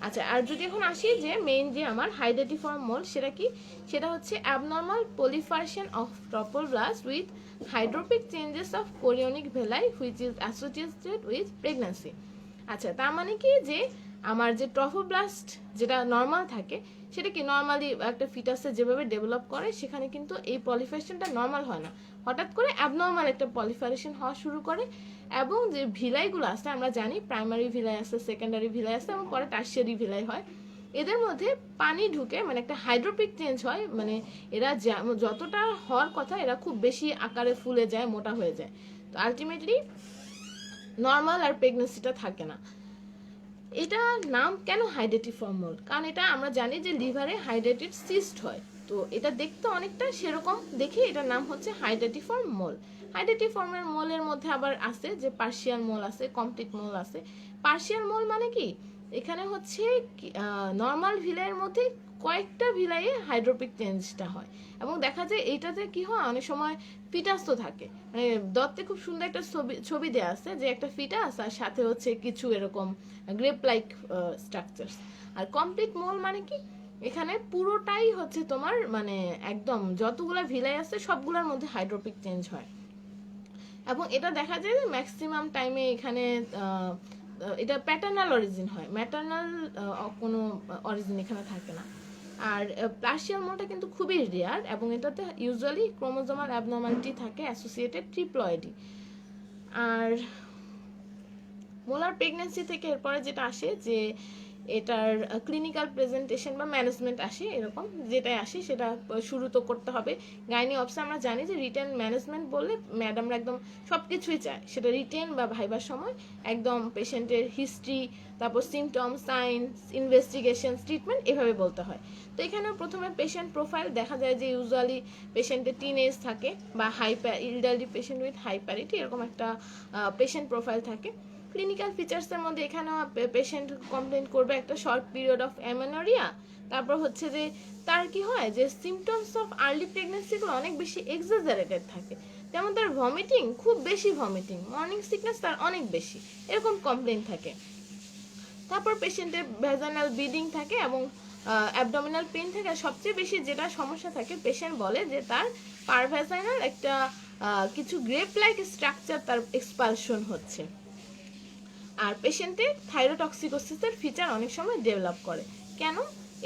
Speaker 1: আচ্ছা, আর যদি এখন আসি যে মেইন যে আমার হাইডেটিফর্ম মোল, সেটা কি? সেটা হচ্ছে abnormal proliferation of trophoblast with hydropic changes of chorionic villi which is associated with pregnancy. আচ্ছা, তার মানে কি যে আমার যে ট্রফোব্লাস্ট যেটা নর্মাল থাকে, সেটা কি নর্মালি একটা ফিটাসে যেভাবে ডেভেলপ করে সেখানে কিন্তু এই পলিফারেশনটা নর্মাল হয় না, হঠাৎ করে অ্যাবনর্মাল একটা পলিফারেশন হওয়া শুরু করে। এবং যে ভিলাইগুলো আছে আমরা জানি প্রাইমারি ভিলাই আছে, সেকেন্ডারি ভিলাই আছে এবং পরে টার্সিয়ারি ভিলাই হয়। এদের মধ্যে পানি ঢুকে মানে একটা হাইড্রোপিক চেঞ্জ হয়, মানে এরা যতটা হওয়ার কথা এরা খুব বেশি আকারে ফুলে যায়, মোটা হয়ে যায়। তো আলটিমেটলি নর্মাল আর প্রেগনেন্সিটা থাকে না। এটা নাম কেন হাইডেটিফর্ম মোল? কারণ এটা আমরা জানি যে লিভারে হাইড্রেটেড সিস্ট হয়, তো এটা দেখতে অনেকটা সেরকম দেখে এটার নাম হচ্ছে হাইডেটিফর্ম মোল। হাইডেটিফর্মের মোলের মধ্যে আবার আছে যে পার্শিয়াল মোল আছে, কমপ্লিট মোল আছে। পার্শিয়াল মোল মানে কি? এখানে হচ্ছে নর্মাল ভিলাইয়ের মধ্যে কয়েকটা ভিলাইয়ে হাইড্রোপিক চেঞ্জটা হয় এবং দেখা যায় এইটাতে কি হয় অনেক সময় ফিটাস তো থাকে, মানে দত্তে খুব সুন্দর একটা ছবি দেওয়া আছে যে একটা ফিটাস আর সাথে হচ্ছে কিছু এরকম গ্রেপ লাইক স্ট্রাকচারস। আর কমপ্লিট মোল মানে কি? এখানে পুরোটাই হচ্ছে তোমার মানে একদম যতগুলা ভিলাই আছে সবগুলোর মধ্যে হাইড্রোপিক চেঞ্জ হয় এবং এটা দেখা যায় যে ম্যাক্সিমাম টাইমে এখানে এটা প্যাটার্নাল অরিজিন হয়, ম্যাটার্নাল কোনো অরিজিন এখানে থাকে না। আর পার্শিয়াল মোলটা কিন্তু খুবই রেয়ার এবং এটাতে ইউজুয়ালি ক্রোমোজোমাল অ্যাবনর্মালিটি থাকে অ্যাসোসিয়েটেড ট্রিপ্লয়েডি। আর মোলার প্রেগন্যান্সি থেকে এরপরে যেটা আসে যে এটার ক্লিনিক্যাল প্রেজেন্টেশন বা ম্যানেজমেন্ট আসে, এরকম যেটাই আসে সেটা শুরু তো করতে হবে। গাইনি অপসে আমরা জানি যে রিটেন ম্যানেজমেন্ট বললে ম্যাডামরা একদম সব কিছুই চায়, সেটা রিটেন বা ভাইবার সময় একদম পেশেন্টের হিস্ট্রি, তারপর সিমটম, সাইন্স, ইনভেস্টিগেশন, ট্রিটমেন্ট এভাবে বলতে হয়। তো এখানে প্রথমে পেশেন্ট প্রোফাইল দেখা যায় যে ইউজুয়ালি পেশেন্টের টিন এজ থাকে বা ইলডারলি পেশেন্ট উইথ হাইপ্যারিটি, এরকম একটা পেশেন্ট প্রোফাইল থাকে। ক্লিনিক্যাল ফিচার্সের মধ্যে এখানে পেশেন্ট কমপ্লেন করবে একটা শর্ট পিরিয়ড অফ অ্যামেনোরিয়া, তারপর হচ্ছে যে তার কি হয় যে সিমটমস অফ আর্লি প্রেগনেন্সিগুলো অনেক বেশি এক্সাজারেটেড থাকে, যেমন তার ভমিটিং, খুব বেশি ভমিটিং, মর্নিং সিকনেস তার অনেক বেশি, এরকম কমপ্লেন থাকে। তারপর পেশেন্টের ভ্যাজানাল ব্লিডিং থাকে এবং অ্যাবডোমিনাল পেইন থাকে। সবচেয়ে বেশি যেটা সমস্যা থাকে পেশেন্ট বলে যে তার পারভ্যাজাইনাল একটা কিছু গ্রেপ লাইক স্ট্রাকচার তার এক্সপালশন হচ্ছে। আর পেশেন্টের থাইরোটক্সিকোসিসের ফিচার অনেক সময় ডেভেলপ করে। কেন?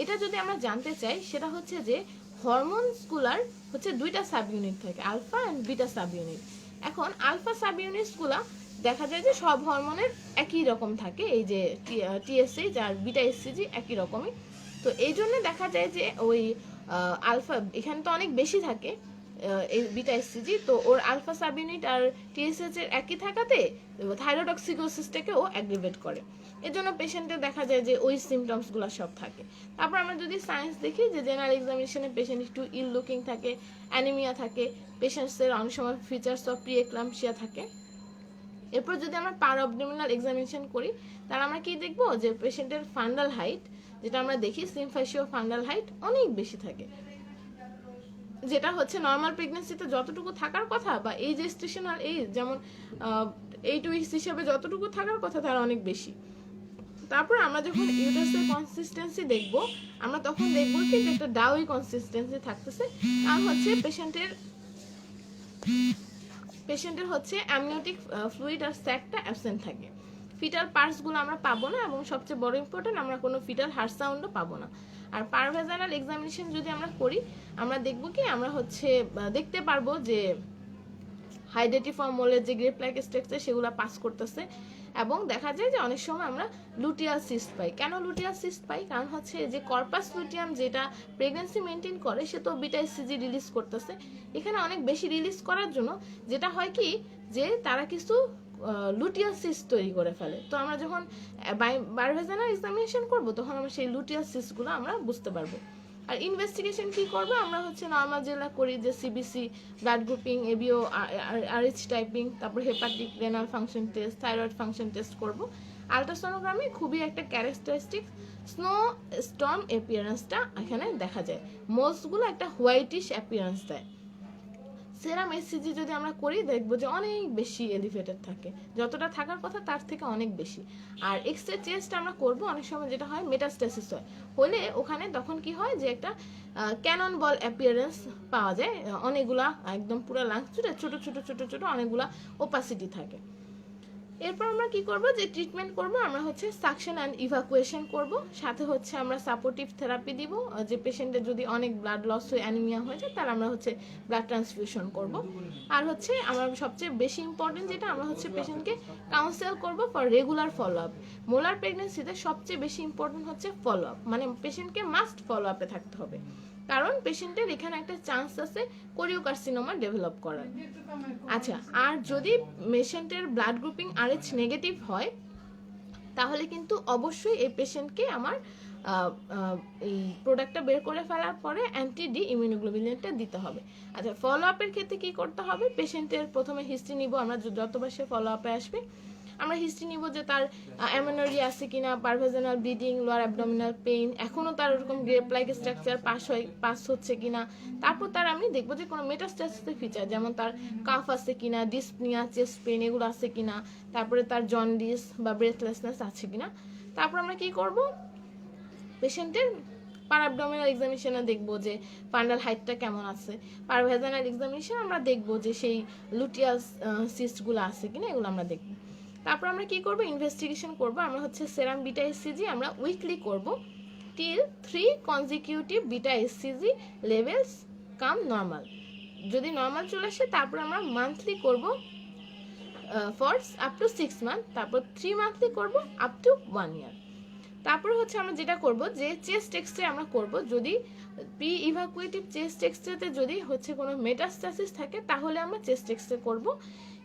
Speaker 1: এটা যদি আমরা জানতে চাই সেটা হচ্ছে যে হরমোনসগুলার হচ্ছে দুইটা সাব ইউনিট থাকে, alpha and beta sub unit. এখন আলফা সাব ইউনিটসগুলা দেখা যায় যে সব হরমোনের একই রকম থাকে, এই যে টিএসএইচ আর বিটা এসসিজি একই রকমই। তো এই জন্য দেখা যায় যে ওই আলফা এখানে তো অনেক বেশি থাকে এই বিটা এসসিজি, তো ওর আলফা সাব ইউনিট আর টিএসএইচ এর একই থাকাতে থাইরোটক্সিকোসিসটাকেও অ্যাগ্রিভেট করে। এর জন্য পেশেন্টের দেখা যায় যে ওই সিমটমসগুলো সব থাকে। তারপর আমরা যদি সায়েন্স দেখি যে জেনারেল এক্সামিনেশনে পেশেন্ট একটু ইল লুকিং থাকে, অ্যানিমিয়া থাকে, পেশেন্টসের অনেক সময় ফিচার্স অফ প্রিএক্লাম্পসিয়া থাকে। এরপর যদি আমরা পার অ্যাবডোমিনাল এক্সামিনেশন করি তাহলে আমরা কি দেখবো যে পেশেন্টের ফান্ডাল হাইট, যেটা আমরা দেখি সিমফাসিও ফান্ডাল হাইট অনেক বেশি থাকে, যেটা হচ্ছে নর্মাল প্রেগন্যান্সিতে যতটুকু থাকার কথা বা এই জেস্টেশনাল এজ যেমন 8 উইকস হিসেবে যতটুকু থাকার কথা তার অনেক বেশি। তারপর আমরা যখন ইউটারাসের কনসিস্টেন্সি দেখব আমরা তখন দেখব কি যে একটা ডাউই কনসিস্টেন্সি থাকতেছে, কারণ হচ্ছে পেশেন্টের হচ্ছে অ্যামনিওটিক ফ্লুইড আর স্যাকটা অ্যাবসেন্ট থাকে। ফিটাল পার্টসগুলো আমরা পাবো না এবং সবচেয়ে বড় ইম্পর্টেন্ট আমরা কোনো ফিটাল হার্ট সাউন্ডও পাবো না। আর পারভেজানাল এক্সামিনেশন যদি আমরা করি আমরা দেখব কি আমরা হচ্ছে দেখতে পারবো যে হাইডেটিফর্ম মোলের যে গ্রেপ লাইক স্ট্রাকচার সেগুলো পাস করতেছে এবং দেখা যায় যে অনেক সময় আমরা লুটিয়াল সিস্ট পাই। কেন লুটিয়াল সিস্ট পাই? কারণ হচ্ছে যে কর্পাস লুটিয়াম যেটা প্রেগন্যান্সি মেনটেন করে সে তো বিটা এসসিজি রিলিজ করতেছে, এখানে অনেক বেশি রিলিজ করার জন্য যেটা হয় কি যে তারা কিছু লুটিয়াল সিস্ট তৈরি করে ফেলে। তো আমরা যখন বায়োভেজানাল এক্সামিনেশন করবো তখন আমরা সেই লুটিয়াল সিস্টগুলো আমরা বুঝতে পারবো। আর ইনভেস্টিগেশন কি করবো আমরা হচ্ছে নর্মাল যেগুলো করি যে CBC, blood grouping, ABO, Rh typing, তারপর hepatic renal function test, thyroid function test করব। আলট্রাসোনোগ্রামে খুবই একটা ক্যারেক্টারিস্টিক স্নো স্টর্ম অ্যাপিয়ারেন্সটা এখানে দেখা যায়, মোলসগুলো একটা হোয়াইটিশ অ্যাপিয়ারেন্স দেয়। সেরাম এসসিজি যদি আমরা করি দেখবো যে অনেক বেশি এলিভেটেড থাকে, যতটা থাকার কথা তার থেকে অনেক বেশি। আর এক্সরে চেস্ট আমরা করব, অনেক সময় যেটা হয় মেটাস্টেসিস হয়, হলে ওখানে তখন কি হয় যে একটা ক্যানন বল অ্যাপিয়ারেন্স পাওয়া যায়, অনেকগুলা একদম পুরো লাংস জুড়ে ছোট ছোট ছোট ছোট অনেকগুলা ওপাসিটি থাকে। এরপর আমরা কি করব, যে ট্রিটমেন্ট করব, আমরা হচ্ছে সাকশন অ্যান্ড ইভাকুয়েশন করব, সাথে হচ্ছে আমরা সাপোর্টিভ থেরাপি দিব, যে পেশেন্টের যদি অনেক ব্লাড লস হয়ে অ্যানিমিয়া হয়ে যায় তাহলে আমরা হচ্ছে ব্লাড ট্রান্সফিউশন করব। আর হচ্ছে আমরা সবচেয়ে বেশি ইম্পর্টেন্ট যেটা, আমরা হচ্ছে পেশেন্টকে কাউন্সেল করব for regular follow up. Molar প্রেগনেন্সিতে সবচেয়ে বেশি ইম্পর্টেন্ট হচ্ছে ফলো আপ, মানে পেশেন্টকে মাস্ট ফলো আপে থাকতে হবে, কারণ পেশেন্টের এখানে একটা চান্স আছে কোরিওকার্সিনোমা ডেভেলপ করার। আচ্ছা, আর যদি পেশেন্টের ব্লাড গ্রুপিং RH নেগেটিভ হয় তাহলে কিন্তু অবশ্যই এই পেশেন্টকে আমার এই প্রোডাক্টটা বের করে ফেলার পরে অ্যান্টি ডি ইমিউনোগ্লোবুলিনটা দিতে হবে। আচ্ছা, ফলো আপের ক্ষেত্রে কি করতে হবে, পেশেন্টের প্রথমে হিস্ট্রি নিব, আমরা যতবার সে ফলো আপে আসবে আমরা হিস্ট্রি নিব যে তার অ্যামেনোরিয়া আছে কিনা, পারভেজনাল ব্লিডিং, লোয়ার অ্যাবডোমিনাল পেইন, এখনো তার এরকম গ্রেপ লাইক স্ট্রাকচার পাস হচ্ছে কিনা। তারপর তার আমি দেখবো যে কোনো মেটাস্টাসিসের ফিচার, যেমন তার কাফ আছে কিনা, ডিসপনিয়া, চেস্ট পেইন এগুলো আছে কিনা, তারপরে তার জন্ডিস বা ব্রেথলেসনেস আছে কিনা। তারপর আমরা কি করব, পেশেন্টের পারঅ্যাবডোমিনাল এক্সামিনেশনে দেখবো যে ফান্ডাল হাইটটা কেমন আছে, পারভেজনাল এক্সামিনেশন আমরা দেখবো যে সেই লুটিয়াস সিস্টগুলো আছে কিনা, এগুলো আমরা দেখবো। তারপর আমরা কি করব, ইনভেস্টিগেশন করব, আমরা হচ্ছে সেরাম বিটা এসসিজি আমরা উইকলি করব till 3 consecutive beta hCG levels come normal. যদি নর্মাল চলে আসে তারপর আমরা মান্থলি করব ফর আপ টু 6 মান্থ, তারপর 3 মান্থলি করব আপ টু 1 ইয়ার। তারপরে হচ্ছে আমরা যেটা করব, যে চেস্ট এক্সরে আমরা করব, যদি প্রি ইভাকুয়েটিভ চেস্ট এক্সরেতে যদি হচ্ছে কোনো মেটাস্টাসিস থাকে তাহলে আমরা চেস্ট এক্সরে করব,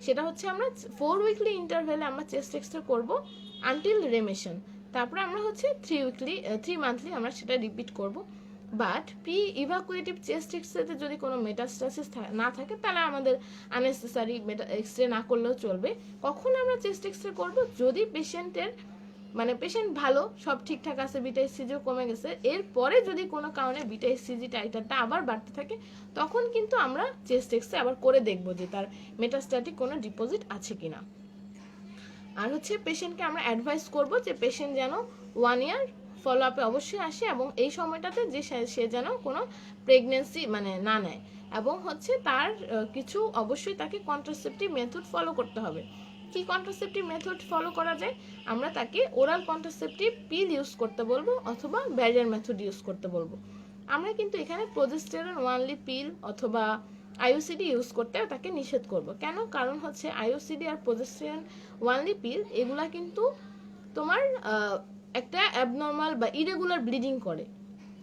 Speaker 1: সেটা হচ্ছে আমরা 4 উইকলি ইন্টারভ্যালে আমরা চেস্ট এক্সরে করব আনটিল রেমিশন। তারপরে আমরা হচ্ছে 3 মান্থলি আমরা সেটা রিপিট করব। বাট প্রি ইভাকুয়েটিভ চেস্ট এক্সরেতে যদি কোনো মেটাস্টাসিস না থাকে তাহলে আমাদের আননেসেসারি এক্সরে না করলেও চলবে। কখন আমরা চেস্ট এক্সরে করব, যদি পেশেন্টের পেশেন্ট ভালো, সব ঠিকঠাক আছে, বিটা এসসিজিও কমে গেছে, এরপরে যদি কোনো কারণে বিটা এসসিজি টাইটারটা আবার বাড়তে থাকে তখন কিন্তু আমরা চেস্ট এক্সরে আবার করে দেখব যে তার মেটাস্ট্যাটিক কোনো ডিপোজিট আছে কিনা। আর হচ্ছে পেশেন্টকে আমরা অ্যাডভাইস করব যে পেশেন্ট যেন 1 ইয়ার ফলো আপে অবশ্যই আসে, এবং এই সময়টাতে যে সে যেন কোনো প্রেগনেন্সি না নেয়, এবং হচ্ছে তার কিছু অবশ্যই তাকে কন্ট্রাসেপটিভ মেথড ফলো করতে হবে। কি কন্ট্রাসেপটিভ মেথড ফলো করা যায়, আমরা তাকে ওরাল কন্ট্রাসেপটিভ পিল ইউজ করতে বলবো অথবা ব্যারিয়ার মেথড ইউজ করতে বলবো। আমরা কিন্তু এখানে প্রোজেস্টেরন ওয়ানলি পিল অথবা আইইউসিডি ইউজ করতে তাকে নিষেধ করব। কেন, কারণ হচ্ছে আইইউসিডি আর প্রোজেস্টেরন ওয়ানলি পিল এগুলা কিন্তু তোমার একটা অ্যাবনর্মাল বা ইরেগুলার ব্লিডিং করে,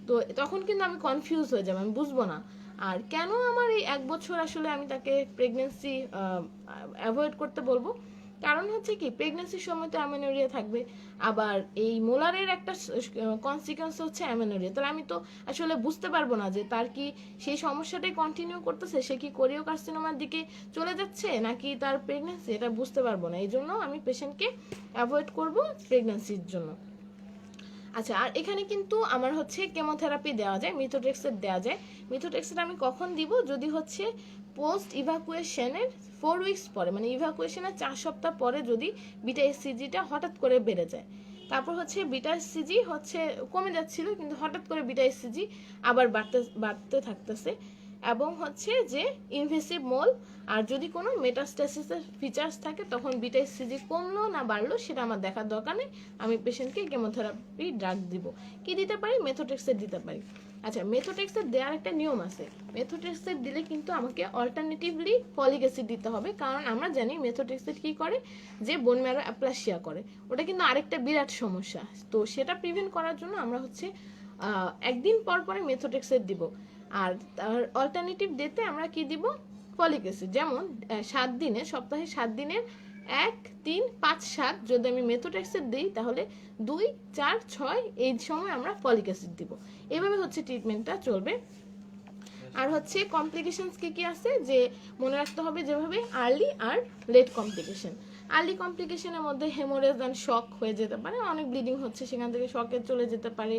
Speaker 1: তো তখন কিন্তু আমি কনফিউজ হয়ে যাব, আমি বুঝবো না আর কেন আমার এই 1 বছর আসলে আমি তাকে প্রেগনেন্সি অ্যাভয়েড করতে বলবো। কারণ হচ্ছে কি, প্রেগনেন্সির সময় তো অ্যামেনোরিয়া থাকবে, আবার এই মোলারের একটা কনসিকোয়েন্স হচ্ছে অ্যামেনোরিয়া, তাহলে আমি তো আসলে বুঝতে পারবো না যে তার কি সেই সমস্যাটাই কন্টিনিউ করতেছে, সে কি কোরিওকার্সিনোমার দিকে চলে যাচ্ছে নাকি তার প্রেগনেন্সি, এটা বুঝতে পারবো না, এই জন্য আমি পেশেন্টকে অ্যাভয়েড করবো প্রেগনেন্সির জন্য। আচ্ছা, আর এখানে কিন্তু আমার হচ্ছে কেমোথেরাপি দেওয়া যায়, মিথোট্রেক্সেট দেওয়া যায়। মিথোট্রেক্সেট আমি কখন দিব, যদি হচ্ছে পোস্ট ইভাকুয়েশনের 4 উইকস পরে, ইভাকুয়েশনের 4 সপ্তাহ পরে যদি বিটা এসসিজিটা হঠাৎ করে বেড়ে যায়। তারপর হচ্ছে বিটা এসসিজি হচ্ছে কমে যাচ্ছিল কিন্তু হঠাৎ করে বিটা এসসিজি আবার বাড়তে থাকতেছে, এবং হচ্ছে যে ইনভেসিভ মোল আর যদি কোনো মেটাস্টাসিসের ফিচার্স থাকে তখন বিটা এসসিজি কমলো না বাড়লো সেটা আমার দেখার দরকার নেই, আমি পেশেন্টকে কেমোথেরাপি ড্রাগ দিব। কি দিতে পারি, মেথোট্রেক্সেট দিতে পারি। আচ্ছা, মেথোট্রেক্সেট দেওয়ার একটা নিয়ম আছে, মেথোট্রেক্সেট দিলে কিন্তু আমাকে অল্টারনেটিভলি ফলিক অ্যাসিড দিতে হবে, কারণ আমরা জানি মেথোট্রেক্সেট কি করে, যে বোন ম্যারো অ্যাপ্লাসিয়া করে, ওটা কিন্তু আরেকটা বিরাট সমস্যা, তো সেটা প্রিভেন্ট করার জন্য আমরা হচ্ছে একদিন পর পরে মেথোট্রেক্সেট দিব। আর তার অল্টারনেটিভ ডেতে আমরা কি দিব, ফলিক অ্যাসিড, যেমন 7 দিনে, সপ্তাহে 7 দিনের 1, 3, 5, 7 যদি আমি মেথোট্রেক্সেট দিই তাহলে 2, 4, 6 এই সময় আমরা ফলিক অ্যাসিড দিব। এভাবে হচ্ছে ট্রিটমেন্টটা চলবে। আর হচ্ছে কমপ্লিকেশনস কি কি আছে যে মনে রাখতে হবে, যেভাবে আর্লি আর লেট কমপ্লিকেশন। আর্লি কমপ্লিকেশনের মধ্যে হেমোরেজ অ্যান্ড শক হয়ে যেতে পারে, অনেক ব্লিডিং হচ্ছে সেখান থেকে শকে চলে যেতে পারে,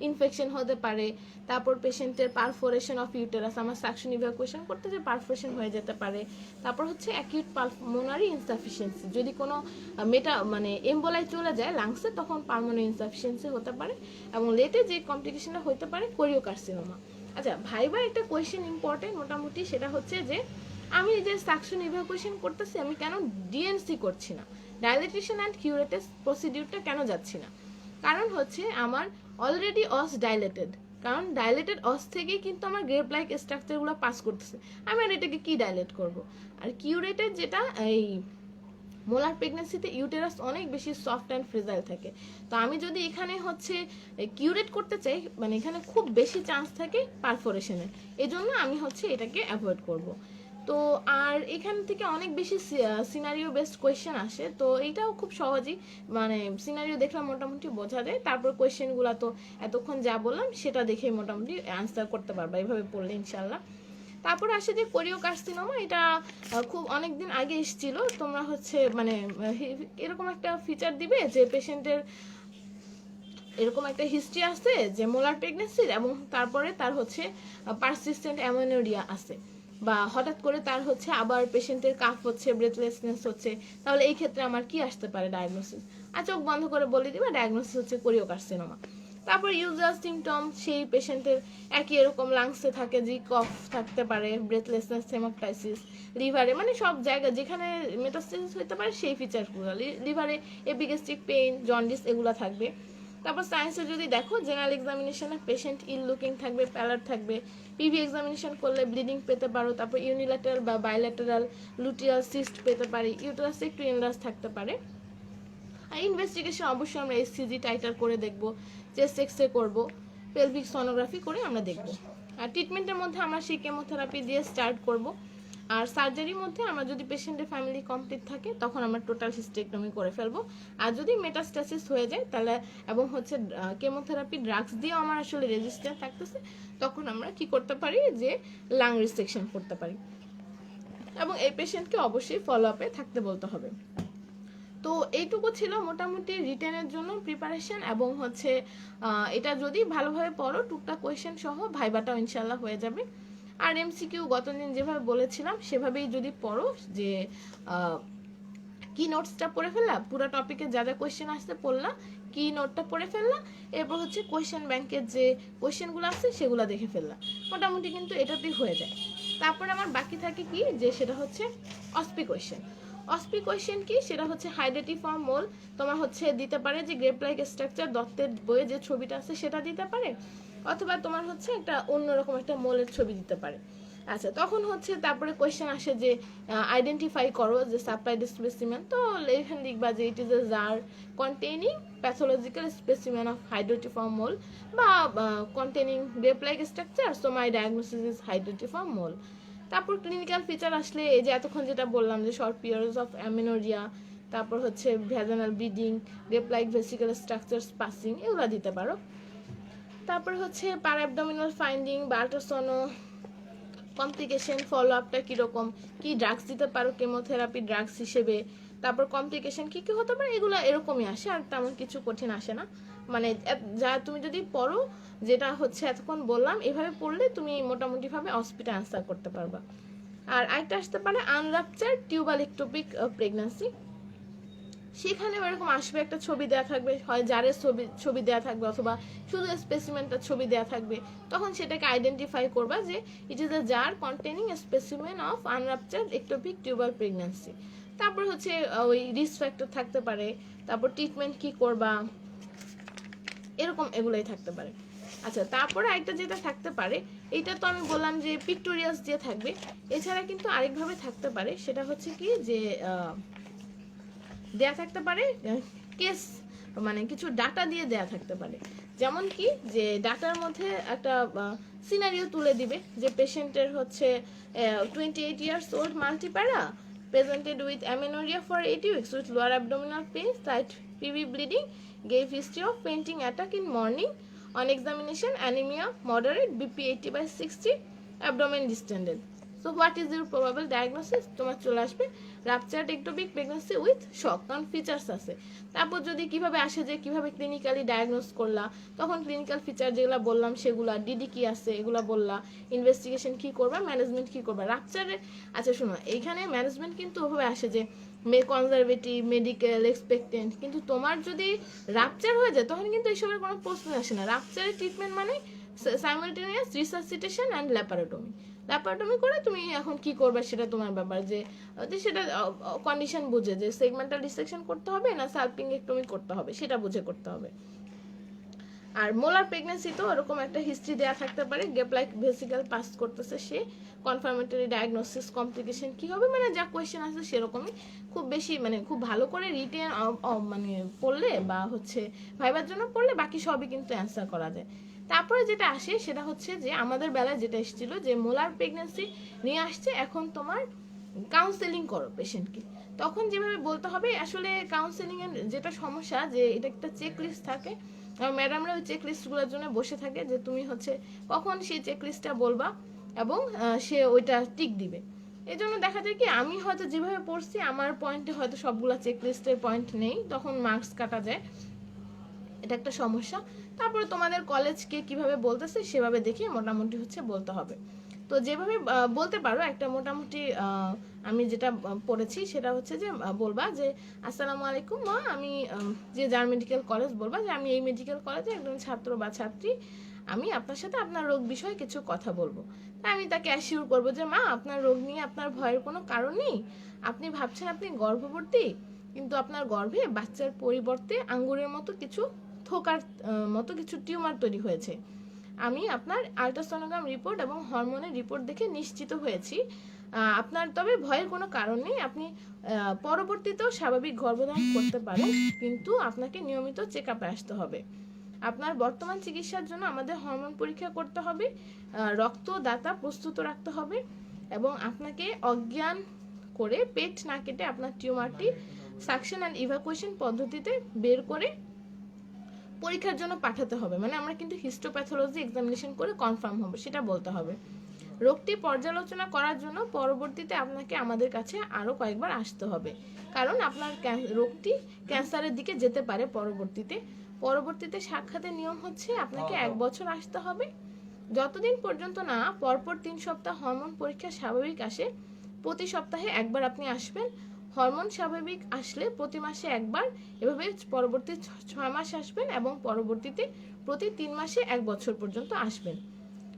Speaker 1: ইনফেকশন হতে পারে। তারপর পেশেন্টের পারফোরেশন অফ ইউটেরাস, আমার সাকশন ইভ্যাকুয়েশন করতে যে পারফোরেশন হয়ে যেতে পারে। তারপর হচ্ছে অ্যাকিউট পালমোনারি ইনসাফিসিয়েন্সি, যদি কোনো এমবোলাই চলে যায় লাংসে তখন পালমোনারি ইনসাফিসিয়েন্সি হতে পারে। এবং লেটে যে কমপ্লিকেশনটা হতে পারে কোরিওকার্সিনোমা। আচ্ছা, ভাইবা একটা কোয়েশ্চেন ইম্পর্টেন্ট মোটামুটি, সেটা হচ্ছে যে আমি যে সাকশন ইভ্যাকুয়েশন করতেছি আমি কেন ডিএনসি করছি না, ডাইলেটেশন অ্যান্ড কিউরেটিভ প্রসিডিউরটা কেন যাচ্ছি না? কারণ হচ্ছে আমার অলরেডি অস ডাইলেটেড, কারণ ডাইলেটেড অস থেকেই কিন্তু আমার গ্রেপ লাইক স্ট্রাকচারগুলো পাস করতেছে, আমি আর এটাকে কি ডাইলেট করব? আর কিউরেটেড যেটা, এই মোলার প্রেগনেন্সিতে ইউটেরাস অনেক বেশি সফট অ্যান্ড ফ্রেজাইল থাকে, তো আমি যদি এখানে হচ্ছে কিউরেট করতে চাই এখানে খুব বেশি চান্স থাকে পারফোরেশনের, এই জন্য আমি হচ্ছে এটাকে অ্যাভয়েড করব। তো আর এখান থেকে অনেক বেশি সিনারিও বেসড কোয়েশ্চেন আসে, তো এইটাও খুব সহজেই সিনারিও দেখলে মোটামুটি বোঝা যায়। তারপর কোয়েশ্চেনগুলো তো এতক্ষণ যা বললাম সেটা দেখে মোটামুটি অ্যান্সার করতে পারবা এইভাবে পড়লে ইনশাল্লাহ। তারপর আসে যে কোরিওকার্সিনোমা, এটা খুব অনেক দিন আগে এসেছিল। তোমরা হচ্ছে এরকম একটা ফিচার দিবে যে পেশেন্টের এরকম একটা হিস্ট্রি আছে যে মোলার প্রেগনেন্সির, এবং তারপরে তার হচ্ছে পারসিস্টেন্ট অ্যামেনোরিয়া আছে, বা হঠাৎ করে তার হচ্ছে আবার পেশেন্টের কাফ হচ্ছে, ব্রেথলেসনেস হচ্ছে, তাহলে এই ক্ষেত্রে আমার কি আসতে পারে ডায়াগনোসিস? আর চোখ বন্ধ করে বলে দিবা ডায়াগনোসিস হচ্ছে কোরিওকার্সিনোমা। তারপর ইউজুয়াল সিমটম, সেই পেশেন্টের একই এরকম লাংসে থাকে, জি কফ থাকতে পারে, ব্রেথলেসনেস, হেমোপ্টাইসিস, লিভারে সব জায়গা যেখানে মেটাস্টেসিস হতে পারে সেই ফিচারগুলো, লিভারে এপিগ্যাস্ট্রিক পেইন, জন্ডিস এগুলো থাকবে। তারপর সায়েন্সে যদি দেখো, জেনারেল এক্সামিনেশনে পেশেন্ট ইল লুকিং থাকবে, প্যালার থাকবে, পিভি এক্সামিনেশন করলে ব্লিডিং পেতে পারো, তারপর ইউনিল্যাটারাল বা বাইল্যাটারাল লুটিয়াল সিস্ট পেতে পারি, ইউটেরাসে একটু এনলার্জ থাকতে পারে। আর ইনভেস্টিগেশন অবশ্যই আমরা এসসিজি টাইটার করে দেখব, চেস্ট এক্সরে করব, পেলভিক সোনোগ্রাফি করে আমরা দেখব। আর ট্রিটমেন্টের মধ্যে আমরা সেই কেমোথেরাপি দিয়ে স্টার্ট করব। আর সার্জারির মধ্যে আমরা যদি পেশেন্টের ফ্যামিলি কমপ্লিট থাকে তখন আমরা টোটাল হিস্টেক্টমি করে ফেলবো। আর যদি মেটাস্টাসিস হয়ে যায় তাহলে এবং হচ্ছে কেমোথেরাপি ড্রাগস দিয়ে আমার আসলে রেজিস্ট্যান্ট থাকতেছে, তখন আমরা কি করতে পারি যে লাং রিসেকশন করতে পারি, এবং এই পেশেন্টকে অবশ্যই ফলো আপে থাকতে বলতে হবে। তো এইটুকু ছিল মোটামুটি রিটেনের জন্য প্রিপারেশন, এবং হচ্ছে এটা যদি ভালোভাবে পড়ো টুকটাক কোয়েশ্চেন সহ ভাইবাটাও ইনশাল্লাহ হয়ে যাবে। আর এমসিকিউ গতদিন যেভাবে বলেছিলাম সেভাবেই যদি পড়ো, যে কি নোটসটা পড়ে ফেললা, পুরো টপিকে যা যা কোয়েশ্চেন আসতে পড়লা, কি নোটটা পড়ে ফেললা, এরপর হচ্ছে কোয়েশ্চেন ব্যাংকের যে কোয়েশ্চেনগুলো আছে সেগুলো দেখে ফেললা, মোটামুটি কিন্তু এটাতেই হয়ে যায়। তারপর আমার বাকি থাকে কি, যে সেটা হচ্ছে অসপি কোয়েশ্চেন। অসপি কোয়েশ্চেন কি, সেটা হচ্ছে হাইড্রেটিফর্ম মোল তোমার হচ্ছে দিতে পারে, যে গ্রেপ লাইক স্ট্রাকচার দত্তের বইয়ে যে ছবিটা আছে সেটা দিতে পারে, অথবা তোমার হচ্ছে একটা অন্যরকম একটা মোলের ছবি দিতে পারে। আচ্ছা, তখন হচ্ছে তারপরে কোয়েশ্চেন আসে যে আইডেন্টিফাই করো যে সাপ্লাইড স্পেসিমেন, তো এখানে লিখবা যে it is a jar containing pathological specimen of hydatidiform mole, বা containing grape like structure, so my diagnosis is hydatidiform mole. তারপর ক্লিনিক্যাল ফিচার আসলে এই যে এতক্ষণ যেটা বললাম, যে শর্ট পিরিয়ডস অফ অ্যামেনোরিয়া, তারপর হচ্ছে vaginal bleeding, grape like vesicle structures passing, এগুলো দিতে পারো। তারপর হচ্ছে প্যারাঅ্যাবডোমিনাল ফাইন্ডিং বা আল্ট্রাসোনো কমপ্লিকেশন, ফলো আপটা কীরকম, কী ড্রাগস দিতে পারো কেমোথেরাপি ড্রাগস হিসেবে, তারপর কমপ্লিকেশন কী কী হতে পারে, এগুলো এরকমই আসে, আর তেমন কিছু কঠিন আসে না। যা তুমি যদি পড়ো, যেটা হচ্ছে এতক্ষণ বললাম, এভাবে পড়লে তুমি মোটামুটিভাবে অসপিটা অ্যান্সার করতে পারবা। আর আরেকটা আসতে পারে আনরাপচার টিউবাল একটোপিক প্রেগন্যান্সি, সেখানে এরকম আসবে একটা ছবি দেওয়া থাকবে, হয় জারের ছবি দেওয়া থাকবে, অথবা শুধু স্পেসিমেনটার ছবি দেওয়া থাকবে, তখন সেটাকে আইডেন্টিফাই করবা যে it is a jar containing a specimen of unruptured ectopic tubal pregnancy. তারপর হচ্ছে ওই রিস্ক ফ্যাক্টর থাকতে পারে, তারপর ট্রিটমেন্ট কি করবা, এরকম এগুলোই থাকতে পারে। আচ্ছা, তারপরে আরেকটা যেটা থাকতে পারে, এটা তো আমি বললাম যে পিক্টোরিয়াস দিয়ে থাকবে, এছাড়া কিন্তু আরেকভাবে থাকতে পারে, সেটা হচ্ছে কি যে দেয়া থাকতে পারে কেস, কিছু ডাটা দিয়ে দেয়া থাকতে পারে, যেমন কি যে ডাটার মধ্যে একটা সিনারিও তুলে দিবে যে পেশেন্টের হচ্ছে 28 years old multipara presented with amenorrhea for 8 weeks with lower abdominal pain, slight PV bleeding, gave history of fainting attack in morning, on examination anemia moderate, BP 80/60, abdomen distended. So what is your probable diagnosis? তোমার চলে আসবে ruptured ectopic pregnancy with শক, কারণ features আছে। তারপর যদি কিভাবে আসে যে কিভাবে ক্লিনিক্যালি ডায়াগনোস করলা, তখন ক্লিনিক্যাল ফিচার যেগুলো বললাম সেগুলা, ডিডি কি আছে এগুলা বললা, ইনভেস্টিগেশন কি করবা, ম্যানেজমেন্ট কি করবা। রাপচারে আচ্ছা শোনো, এইখানে ম্যানেজমেন্ট কিন্তু ওভাবে আসে যে কনজারভেটিভ, মেডিকেল, এক্সপেক্টেন্ট, কিন্তু তোমার যদি রাপচার হয়ে যায় তখন কিন্তু এইসবের কোনো প্রশ্ন আসে না। রাপচারের ট্রিটমেন্ট মানে simultaneous resuscitation and laparotomy. Laparotomy করে তুমি এখন কি করবে সেটা তোমার ব্যাপার, যে সেটা কন্ডিশন বুঝে যে সেগমেন্টাল ডিসেকশন করতে হবে না সালপিংগেক্টমি করতে হবে, সেটা বুঝে করতে হবে। আর মোলার প্রেগন্যান্সি তো এরকম একটা হিস্ট্রি দেওয়া থাকতে পারে, গেপ লাইক ভেসিকল পাস করতেছে সে, কনফার্মেটরি ডায়াগনোসিস, কমপ্লিকেশন কি হবে, মানে যা কোয়েশ্চেন আছে সেরকমই। খুব বেশি মানে খুব ভালো করে রিটেন মানে পড়লে বা হচ্ছে ভাইবার জন্য পড়লে বাকি সবই কিন্তু অ্যান্সার করা যায়। তারপরে যেটা আসে সেটা হচ্ছে যে আমাদের বেলায় যেটা এসেছিল যে মোলার প্রেগন্যান্সি নিয়ে আসছে, এখন তোমার কাউন্সেলিং করো পেশেন্টকে। তখন যেভাবে বলতে হবে, আসলে কাউন্সেলিং এর যেটা সমস্যা যে এটা একটা চেক লিস্ট থাকে, ম্যাডামরা ওই চেক লিস্টগুলোর জন্য বসে থাকে যে তুমি হচ্ছে কখন সেই চেক লিস্টটা বলবা এবং সে ওইটা টিক দিবে। এই জন্য দেখা যায় কি আমি হয়তো যেভাবে পড়ছি আমার পয়েন্টে হয়তো সবগুলা চেক লিস্টের পয়েন্ট নেই, তখন মার্কস কাটা যায়, এটা একটা সমস্যা। তারপরে তোমাদের কলেজকে কিভাবে বলতেছে সেভাবে দেখে মোটামুটি হচ্ছে বলতে হবে। তো যেভাবে বলতে পারো একটা মোটামুটি আমি যেটা পড়েছি সেটা হচ্ছে যে বলবা যে আসসালামু আলাইকুম মা, আমি যে যার মেডিকেল কলেজ বলবা যে আমি এই মেডিকেল কলেজে একজন ছাত্র বা ছাত্রী, আমি আপনার সাথে আপনার রোগ বিষয়ে কিছু কথা বলবো। তাই আমি তাকে অ্যাসিওর করবো যে মা, আপনার রোগ নিয়ে আপনার ভয়ের কোনো কারণ নেই। আপনি ভাবছেন আপনি গর্ভবতী, কিন্তু আপনার গর্ভে বাচ্চার পরিবর্তে আঙ্গুরের মতো কিছু থোকার মতো কিছু টিউমার তৈরি হয়েছে। আমি আপনার আল্ট্রাসোনোগ্রাম রিপোর্ট এবং হরমোনের রিপোর্ট দেখে নিশ্চিত হয়েছি আপনার তবে ভয়ের কোনো কারণ নেই। আপনি পরবর্তীতেও স্বাভাবিক গর্ভধারণ করতে পারেন, কিন্তু আপনাকে নিয়মিত চেক আপে আসতে হবে। আপনার বর্তমান চিকিৎসার জন্য আমাদের হরমোন পরীক্ষা করতে হবে, রক্তদাতা প্রস্তুত রাখতে হবে এবং আপনাকে অজ্ঞান করে পেট না কেটে আপনার টিউমারটি সাকশন অ্যান্ড ইভাকুয়েশন পদ্ধতিতে বের করে পরীক্ষার জন্য পাঠাতে হবে। মানে আমরা কিন্তু হিস্টোপ্যাথোলজি এক্সামিনেশন করে কনফার্ম হবে সেটা বলতে হবে। রোগটি পর্যালোচনা করার জন্য পরবর্তীতে আপনাকে আমাদের কাছে আরও কয়েকবার আসতে হবে, কারণ আপনার রোগটি ক্যান্সারের দিকে যেতে পারে পরবর্তীতে সাক্ষাতের নিয়ম হচ্ছে আপনাকে 1 বছর আসতে হবে। যতদিন পর্যন্ত না পরপর 3 সপ্তাহ হরমোন পরীক্ষা স্বাভাবিক আসে, প্রতি সপ্তাহে একবার আপনি আসবেন। হরমোন স্বাভাবিক আসলে প্রতি মাসে একবার, এভাবে পরবর্তী 6 মাস আসবেন এবং পরবর্তীতে প্রতি 3 মাসে 1 বছর পর্যন্ত আসবেন।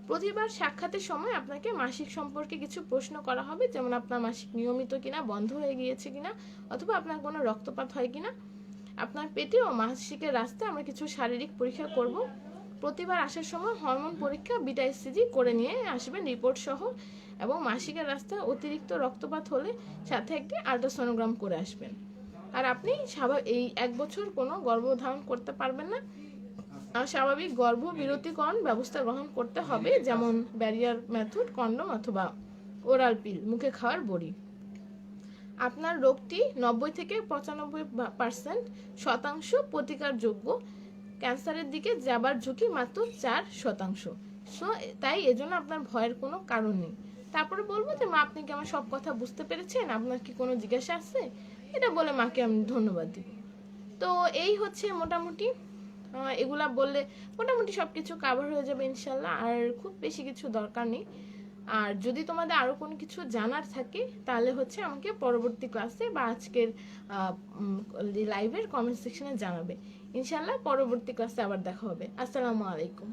Speaker 1: প্রতিবার সাক্ষাতের সময় আপনাকে মাসিক সম্পর্কে কিছু প্রশ্ন করা হবে, যেমন আপনার মাসিক নিয়মিত কিনা, বন্ধ হয়ে গিয়েছে কিনা, অথবা আপনার কোনো রক্তপাত হয় কিনা। আপনার পেটে ও মাসিকের রাস্তায় আমরা কিছু শারীরিক পরীক্ষা করব। প্রতিবার আসার সময় হরমোন পরীক্ষা, বিটা এসসিজি করে নিয়ে আসবেন রিপোর্ট সহ, এবং মাসিকের রাস্তায় অতিরিক্ত রক্তপাত হলে সাথে একটি আল্ট্রাসোনোগ্রাম করে আসবেন। আর আপনি এই 1 বছর কোনো গর্ভধারণ করতে পারবেন না, আর স্বাভাবিক গর্ভবিরতিকরণ ব্যবস্থা গ্রহণ করতে হবে, যেমন ব্যারিয়ার মেথড, কন্ডম অথবা ওরাল পিল, মুখে খাওয়ার বড়ি। আপনার রোগটি 90 থেকে 95% প্রতিকারযোগ্য, ক্যান্সারের দিকে যাবার ঝুঁকি মাত্র 4%। সো তাই এজন্য আপনার ভয়ের কোনো কারণ নেই। তারপরে বলবো যে মা, আপনি কি আমার সব কথা বুঝতে পেরেছেন, আপনার কি কোনো জিজ্ঞাসা আছে, এটা বলে মাকে আমি ধন্যবাদ দিব। তো এই হচ্ছে মোটামুটি, এগুলা বললে মোটামুটি সব কিছু কাভার হয়ে যাবে ইনশাল্লাহ, আর খুব বেশি কিছু দরকার নেই। আর যদি তোমাদের আরও কোনো কিছু জানার থাকে তাহলে হচ্ছে আমাকে পরবর্তী ক্লাসে বা আজকের লাইভের কমেন্ট সেকশনে জানাবে। ইনশাল্লাহ পরবর্তী ক্লাসে আবার দেখা হবে। আসসালামু আলাইকুম।